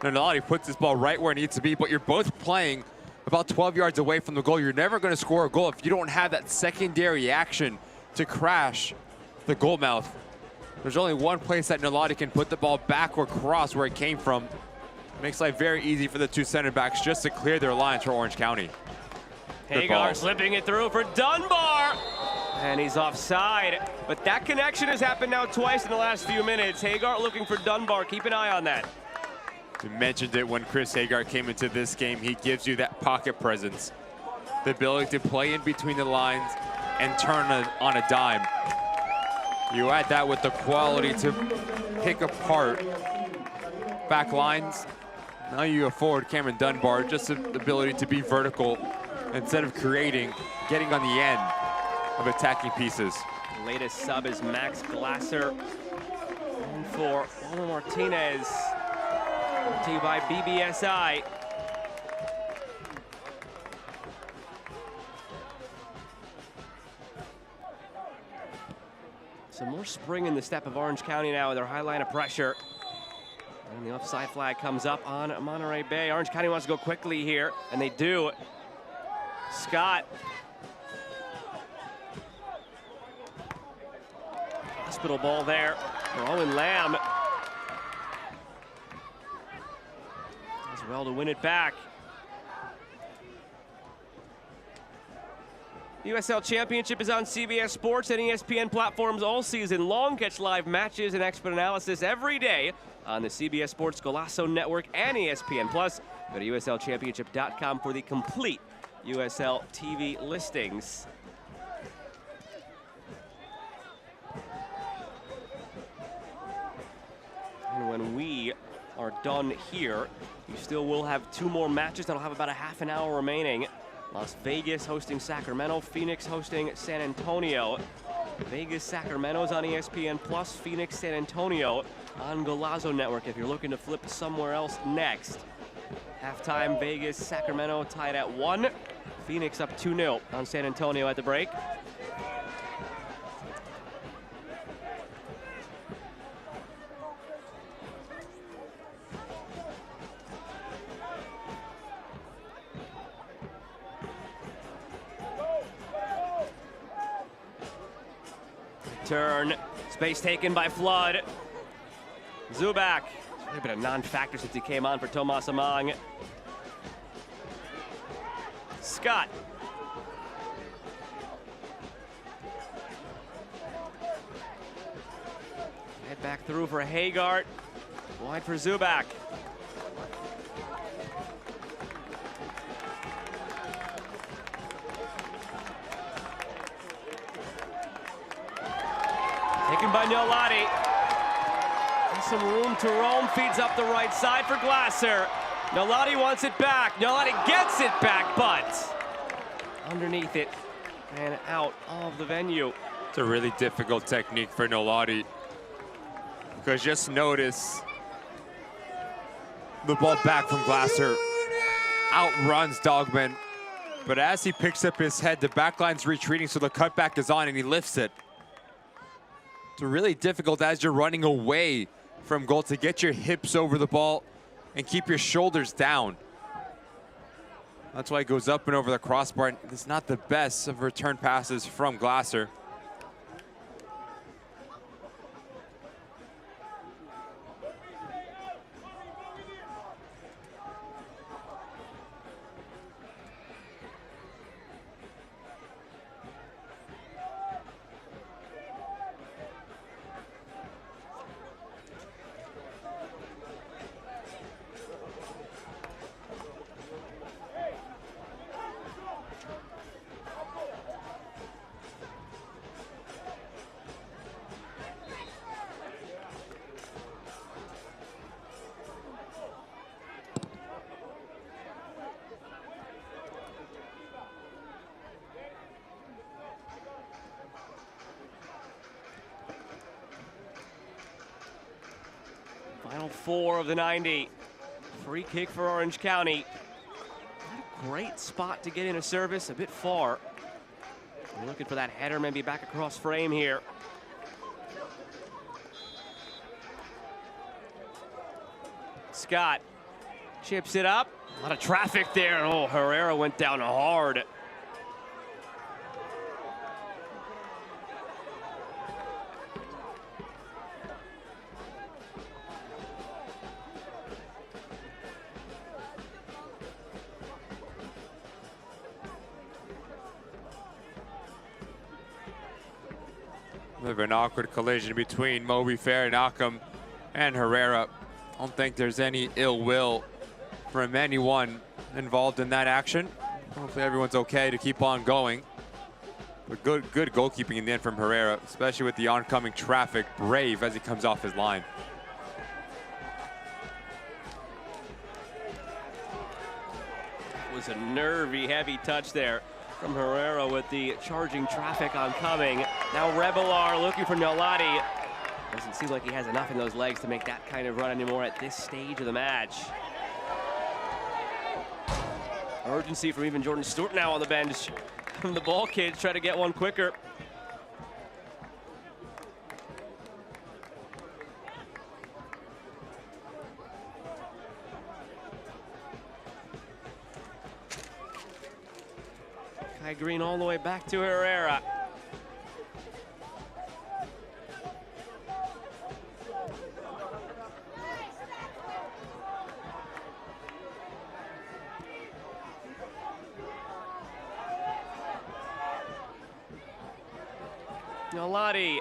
Nolati puts this ball right where it needs to be, but you're both playing about 12 yards away from the goal. You're never going to score a goal if you don't have that secondary action to crash the goal mouth. There's only one place that Nolati can put the ball back or cross where it came from. Makes life very easy for the 2 center backs just to clear their lines for Orange County. Hagar slipping it through for Dunbar. And he's offside. But that connection has happened now twice in the last few minutes. Hagar looking for Dunbar. Keep an eye on that. We mentioned it when Chris Hagar came into this game. He gives you that pocket presence, the ability to play in between the lines and turn on a dime. You add that with the quality to pick apart back lines. Now you afford Cameron Dunbar just the ability to be vertical instead of creating, getting on the end of attacking pieces. The latest sub is Max Glasser. And for Walmart Martinez. Brought to you by BBSI. Some more spring in the step of Orange County now with their high line of pressure. And the offside flag comes up on Monterey Bay. Orange County wants to go quickly here, and they do. Scott. Hospital ball there for Owen Lamb. As well to win it back. The USL Championship is on CBS Sports and ESPN platforms all season long. Catch live matches and expert analysis every day on the CBS Sports Golazo Network and ESPN Plus. Go to USLChampionship.com for the complete USL TV listings. And when we are done here, you still will have 2 more matches that'll have about a half an hour remaining. Las Vegas hosting Sacramento, Phoenix hosting San Antonio. Vegas, Sacramento's on ESPN Plus, Phoenix, San Antonio on Golazo Network if you're looking to flip somewhere else next. Halftime, Vegas, Sacramento tied at 1. Phoenix up 2-0 on San Antonio at the break. Turn, space taken by Flood. Zubak, it's really been a non-factor since he came on for Tomas Amang. Scott. Head back through for Hagart. Wide for Zubak. Taken by Nolati. Has some room to roam, feeds up the right side for Glasser. Nolati wants it back. Nolati gets it back, but underneath it and out of the venue. It's a really difficult technique for Nolati, because just notice the ball back from Glasser. Outruns Dogman, but as he picks up his head, the back line's retreating, so the cutback is on and he lifts it. It's really difficult as you're running away from goal to get your hips over the ball and keep your shoulders down. That's why it goes up and over the crossbar. It's not the best of return passes from Glasser. 4 of the 90. Free kick for Orange County. Not a great spot to get in a service, a bit far. We're looking for that header, maybe back across frame here. Scott chips it up. A lot of traffic there. Oh, Herrera went down hard. A bit of an awkward collision between Moby Fair, Knockham, and Herrera. I don't think there's any ill will from anyone involved in that action. Hopefully everyone's okay to keep on going. But good goalkeeping in the end from Herrera, especially with the oncoming traffic. Brave as he comes off his line. It was a nervy, heavy touch there from Herrera with the charging traffic oncoming. Now Rebelar looking for Nolati. Doesn't seem like he has enough in those legs to make that kind of run anymore at this stage of the match. Urgency from even Jordan Stewart now on the bench. The ball kids try to get one quicker. Kai Green all the way back to Herrera. Nolati.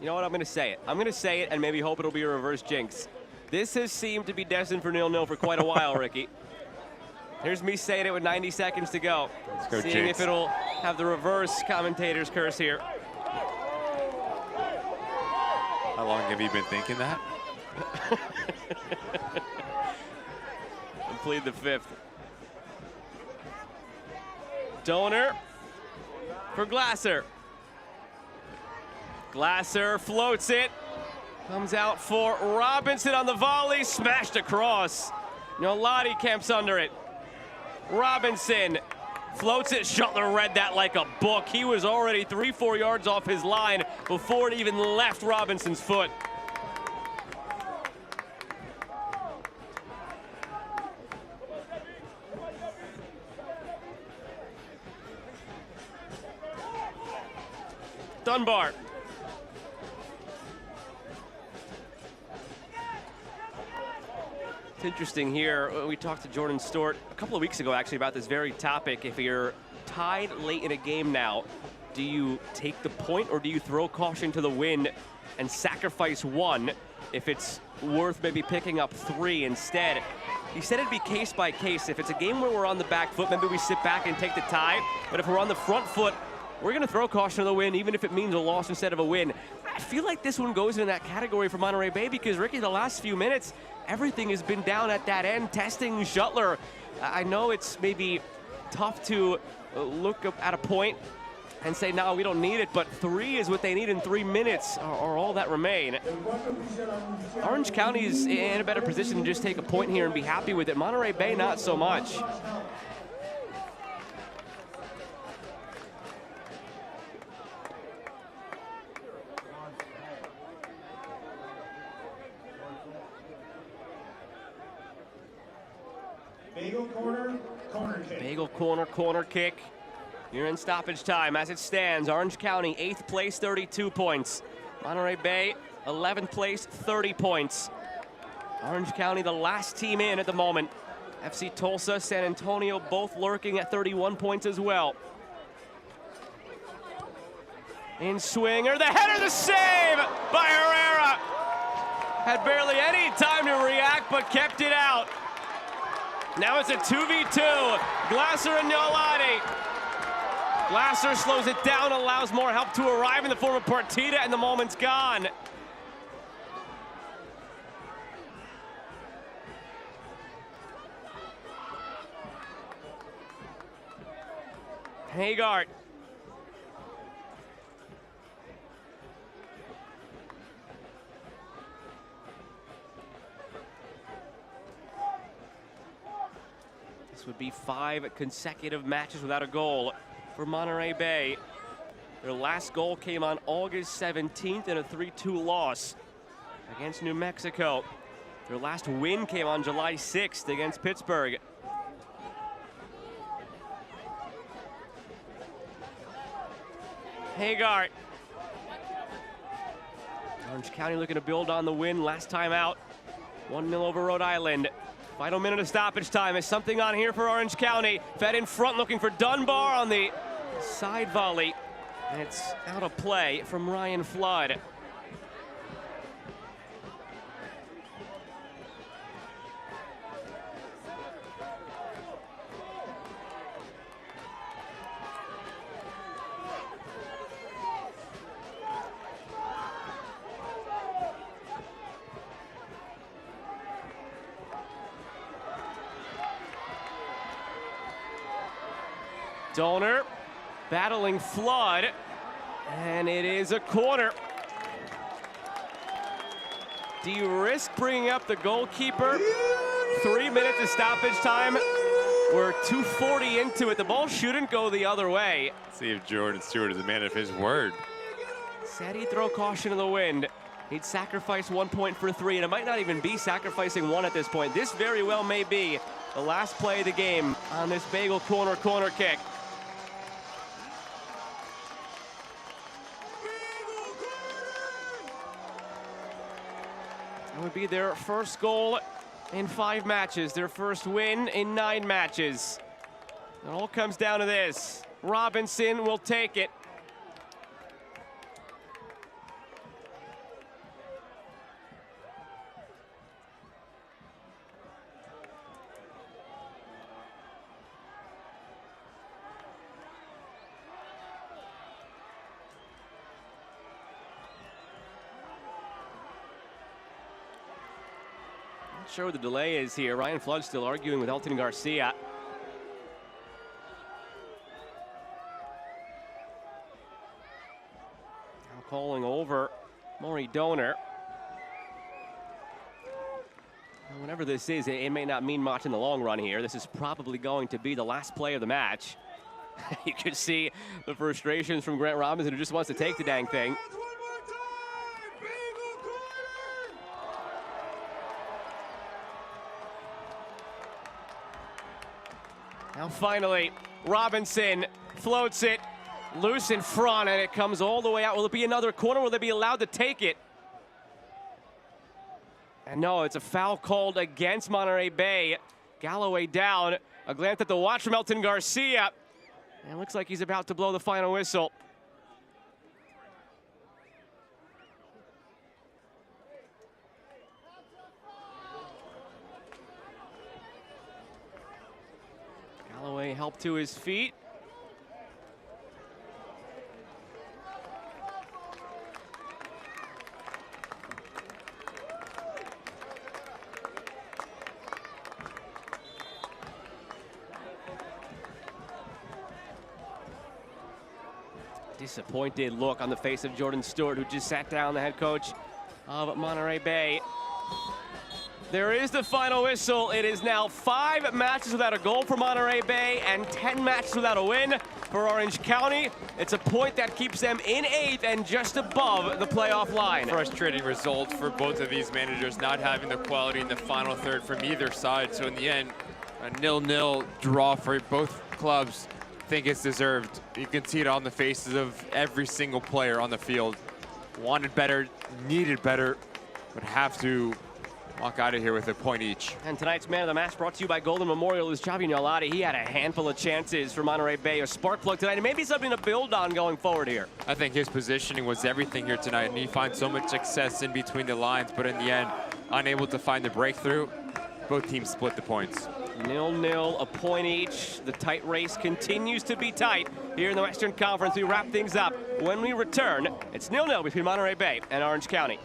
You know what, I'm going to say it. I'm going to say it and maybe hope it'll be a reverse jinx. This has seemed to be destined for 0-0 for quite a while, Ricky. Here's me saying it with 90 seconds to go. Let's go, Seeing jinx. if it'll have the reverse commentator's curse here. How long have you been thinking that? And plead the 5th. Donor for Glasser. Glasser floats it. Comes out for Robinson on the volley. Smashed across. Nolati camps under it. Robinson floats it. Shuttler read that like a book. He was already 3-4 yards off his line before it even left Robinson's foot. Dunbar. It's interesting here. We talked to Jordan Stewart a couple of weeks ago, actually, about this very topic. If you're tied late in a game now, do you take the point or do you throw caution to the wind and sacrifice 1 if it's worth maybe picking up 3 instead? He said it'd be case by case. If it's a game where we're on the back foot, maybe we sit back and take the tie. But if we're on the front foot, we're going to throw caution to the wind, even if it means a loss instead of a win. I feel like this one goes in that category for Monterey Bay because, Ricky, the last few minutes, everything has been down at that end, testing Shuttler. I know it's maybe tough to look at a point and say, no, we don't need it, but 3 is what they need in 3 minutes, or all that remain. Orange County is in a better position to just take a point here and be happy with it. Monterey Bay, not so much. Bagel corner, corner kick. Bagel corner, corner kick. You're in stoppage time as it stands. Orange County, 8th place, 32 points. Monterey Bay, 11th place, 30 points. Orange County, the last team in at the moment. FC Tulsa, San Antonio, both lurking at 31 points as well. In swinger, the header, the save by Herrera. Had barely any time to react, but kept it out. Now it's a 2v2. Glasser and Nolani. Glasser slows it down, allows more help to arrive in the form of Partita, and the moment's gone. Hagart. This would be 5 consecutive matches without a goal for Monterey Bay. Their last goal came on August 17th in a 3-2 loss against New Mexico. Their last win came on July 6th against Pittsburgh. Hagart. Orange County looking to build on the win last time out. 1-0 over Rhode Island. Final minute of stoppage time. Is something on here for Orange County? Fed in front looking for Dunbar on the side volley. And it's out of play from Ryan Flood. Donor battling Flood, and it is a corner. Do you risk bringing up the goalkeeper? 3 minutes of stoppage time. We're 2:40 into it. The ball shouldn't go the other way. See if Jordan Stewart is a man of his word. Said he'd throw caution in the wind. He'd sacrifice 1 point for 3, and it might not even be sacrificing 1 at this point. This very well may be the last play of the game on this Bagel corner kick. It would be their first goal in 5 matches, their first win in 9 matches. It all comes down to this. Robinson will take it. Not sure what the delay is here. Ryan Flood still arguing with Elton Garcia. Now calling over Maury Donor. Now, whatever this is, it may not mean much in the long run here. This is probably going to be the last play of the match. You could see the frustrations from Grant Robinson, who just wants to take the dang thing. Now finally, Robinson floats it loose in front, and it comes all the way out. Will it be another corner? Will they be allowed to take it? And no, it's a foul called against Monterey Bay. Galloway down. A glance at the watch from Elton Garcia. And it looks like he's about to blow the final whistle. Galloway helped to his feet. Disappointed look on the face of Jordan Stewart, who just sat down, the head coach of Monterey Bay. There is the final whistle. It is now 5 matches without a goal for Monterey Bay and 10 matches without a win for Orange County. It's a point that keeps them in 8th and just above the playoff line. Frustrating result for both of these managers, not having the quality in the final third from either side. So in the end, a 0-0 draw for both clubs. I think it's deserved. You can see it on the faces of every single player on the field. Wanted better, needed better, but have to walk out of here with a point each. And tonight's man of the match brought to you by Golden Memorial is Javi Nolati. He had a handful of chances for Monterey Bay, a spark plug tonight, and maybe something to build on going forward here. I think his positioning was everything here tonight, and he finds so much success in between the lines, but in the end, unable to find the breakthrough. Both teams split the points. 0-0, a point each. The tight race continues to be tight here in the Western Conference. We wrap things up. When we return, it's 0-0 between Monterey Bay and Orange County.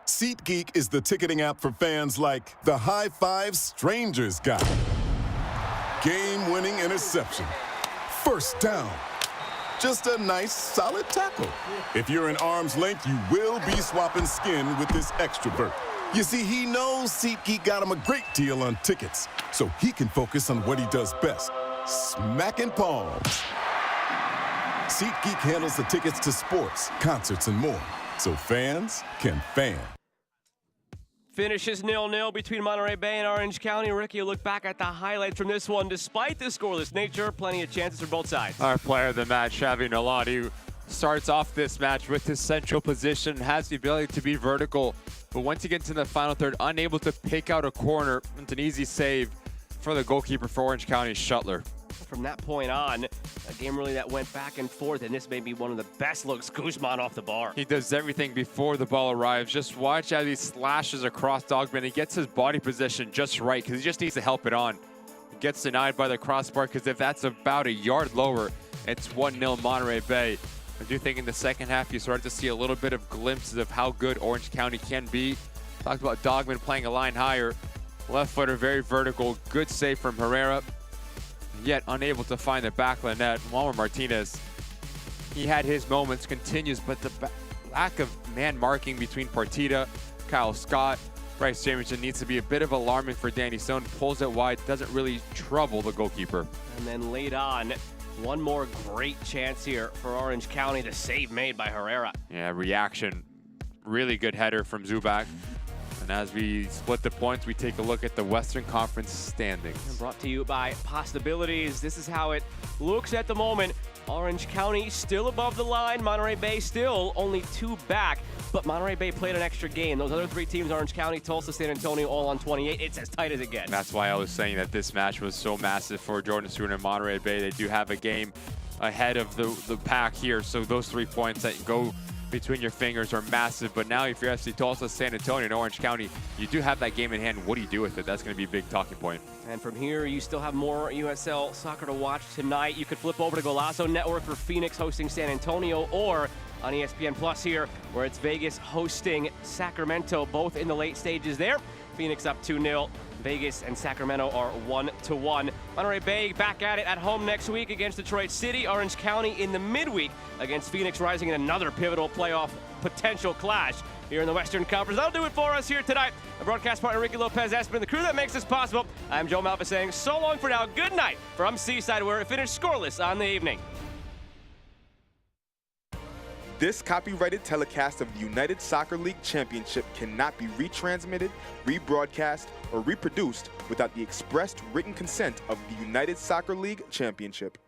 SeatGeek is the ticketing app for fans like the High Five Strangers guy. Game-winning interception. First down. Just a nice, solid tackle. If you're in arm's length, you will be swapping skin with this extrovert. You see, he knows SeatGeek got him a great deal on tickets, so he can focus on what he does best, smacking palms. SeatGeek handles the tickets to sports, concerts, and more, so fans can fan. Finishes 0-0 between Monterey Bay and Orange County. Ricky, you look back at the highlights from this one. Despite the scoreless nature, plenty of chances for both sides. Our player of the match, Javi Nolati, starts off this match with his central position, has the ability to be vertical, but once he gets in the final third, unable to pick out a corner. It's an easy save for the goalkeeper for Orange County, Shuttler. From that point on, a game really that went back and forth, and this may be one of the best looks Guzman off the bar. He does everything before the ball arrives. Just watch how he slashes across Dogman. He gets his body position just right because he just needs to help it on. He gets denied by the crossbar because if that's about a yard lower, it's 1-0 Monterey Bay. I do think in the second half you started to see a little bit of glimpses of how good Orange County can be. Talked about Dogman playing a line higher. Left footer, very vertical. Good save from Herrera. Yet unable to find the back of the net. Walmer Martinez, he had his moments, continues, but the lack of man marking between Partita, Kyle Scott, Bryce Jamison needs to be a bit of alarming for Danny Stone. Pulls it wide, doesn't really trouble the goalkeeper. And then late on, one more great chance here for Orange County, the save made by Herrera. Yeah, reaction. Really good header from Zubac. And as we split the points, we take a look at the Western Conference standings. And brought to you by Possibilities. This is how it looks at the moment. Orange County still above the line. Monterey Bay still only 2 back. But Monterey Bay played an extra game. Those other 3 teams, Orange County, Tulsa, San Antonio, all on 28. It's as tight as it gets. That's why I was saying that this match was so massive for Jordan Stewart and Monterey Bay. They do have a game ahead of the pack here. So those 3 points that go between your fingers are massive, but now if you're FC Tulsa, San Antonio, and Orange County, you do have that game in hand. What do you do with it? That's going to be a big talking point. And from here, you still have more USL soccer to watch tonight. You could flip over to Golazo Network for Phoenix hosting San Antonio, or on ESPN Plus here, where it's Vegas hosting Sacramento, both in the late stages there. Phoenix up 2-0. Vegas and Sacramento are 1-1. Monterey Bay back at it at home next week against Detroit City. Orange County in the midweek against Phoenix, rising in another pivotal playoff potential clash here in the Western Conference. That'll do it for us here tonight. Our broadcast partner, Ricky Lopez-Espin, the crew that makes this possible. I'm Joe Malva saying so long for now. Good night from Seaside, where it finished scoreless on the evening. This copyrighted telecast of the United Soccer League Championship cannot be retransmitted, rebroadcast, or reproduced without the expressed written consent of the United Soccer League Championship.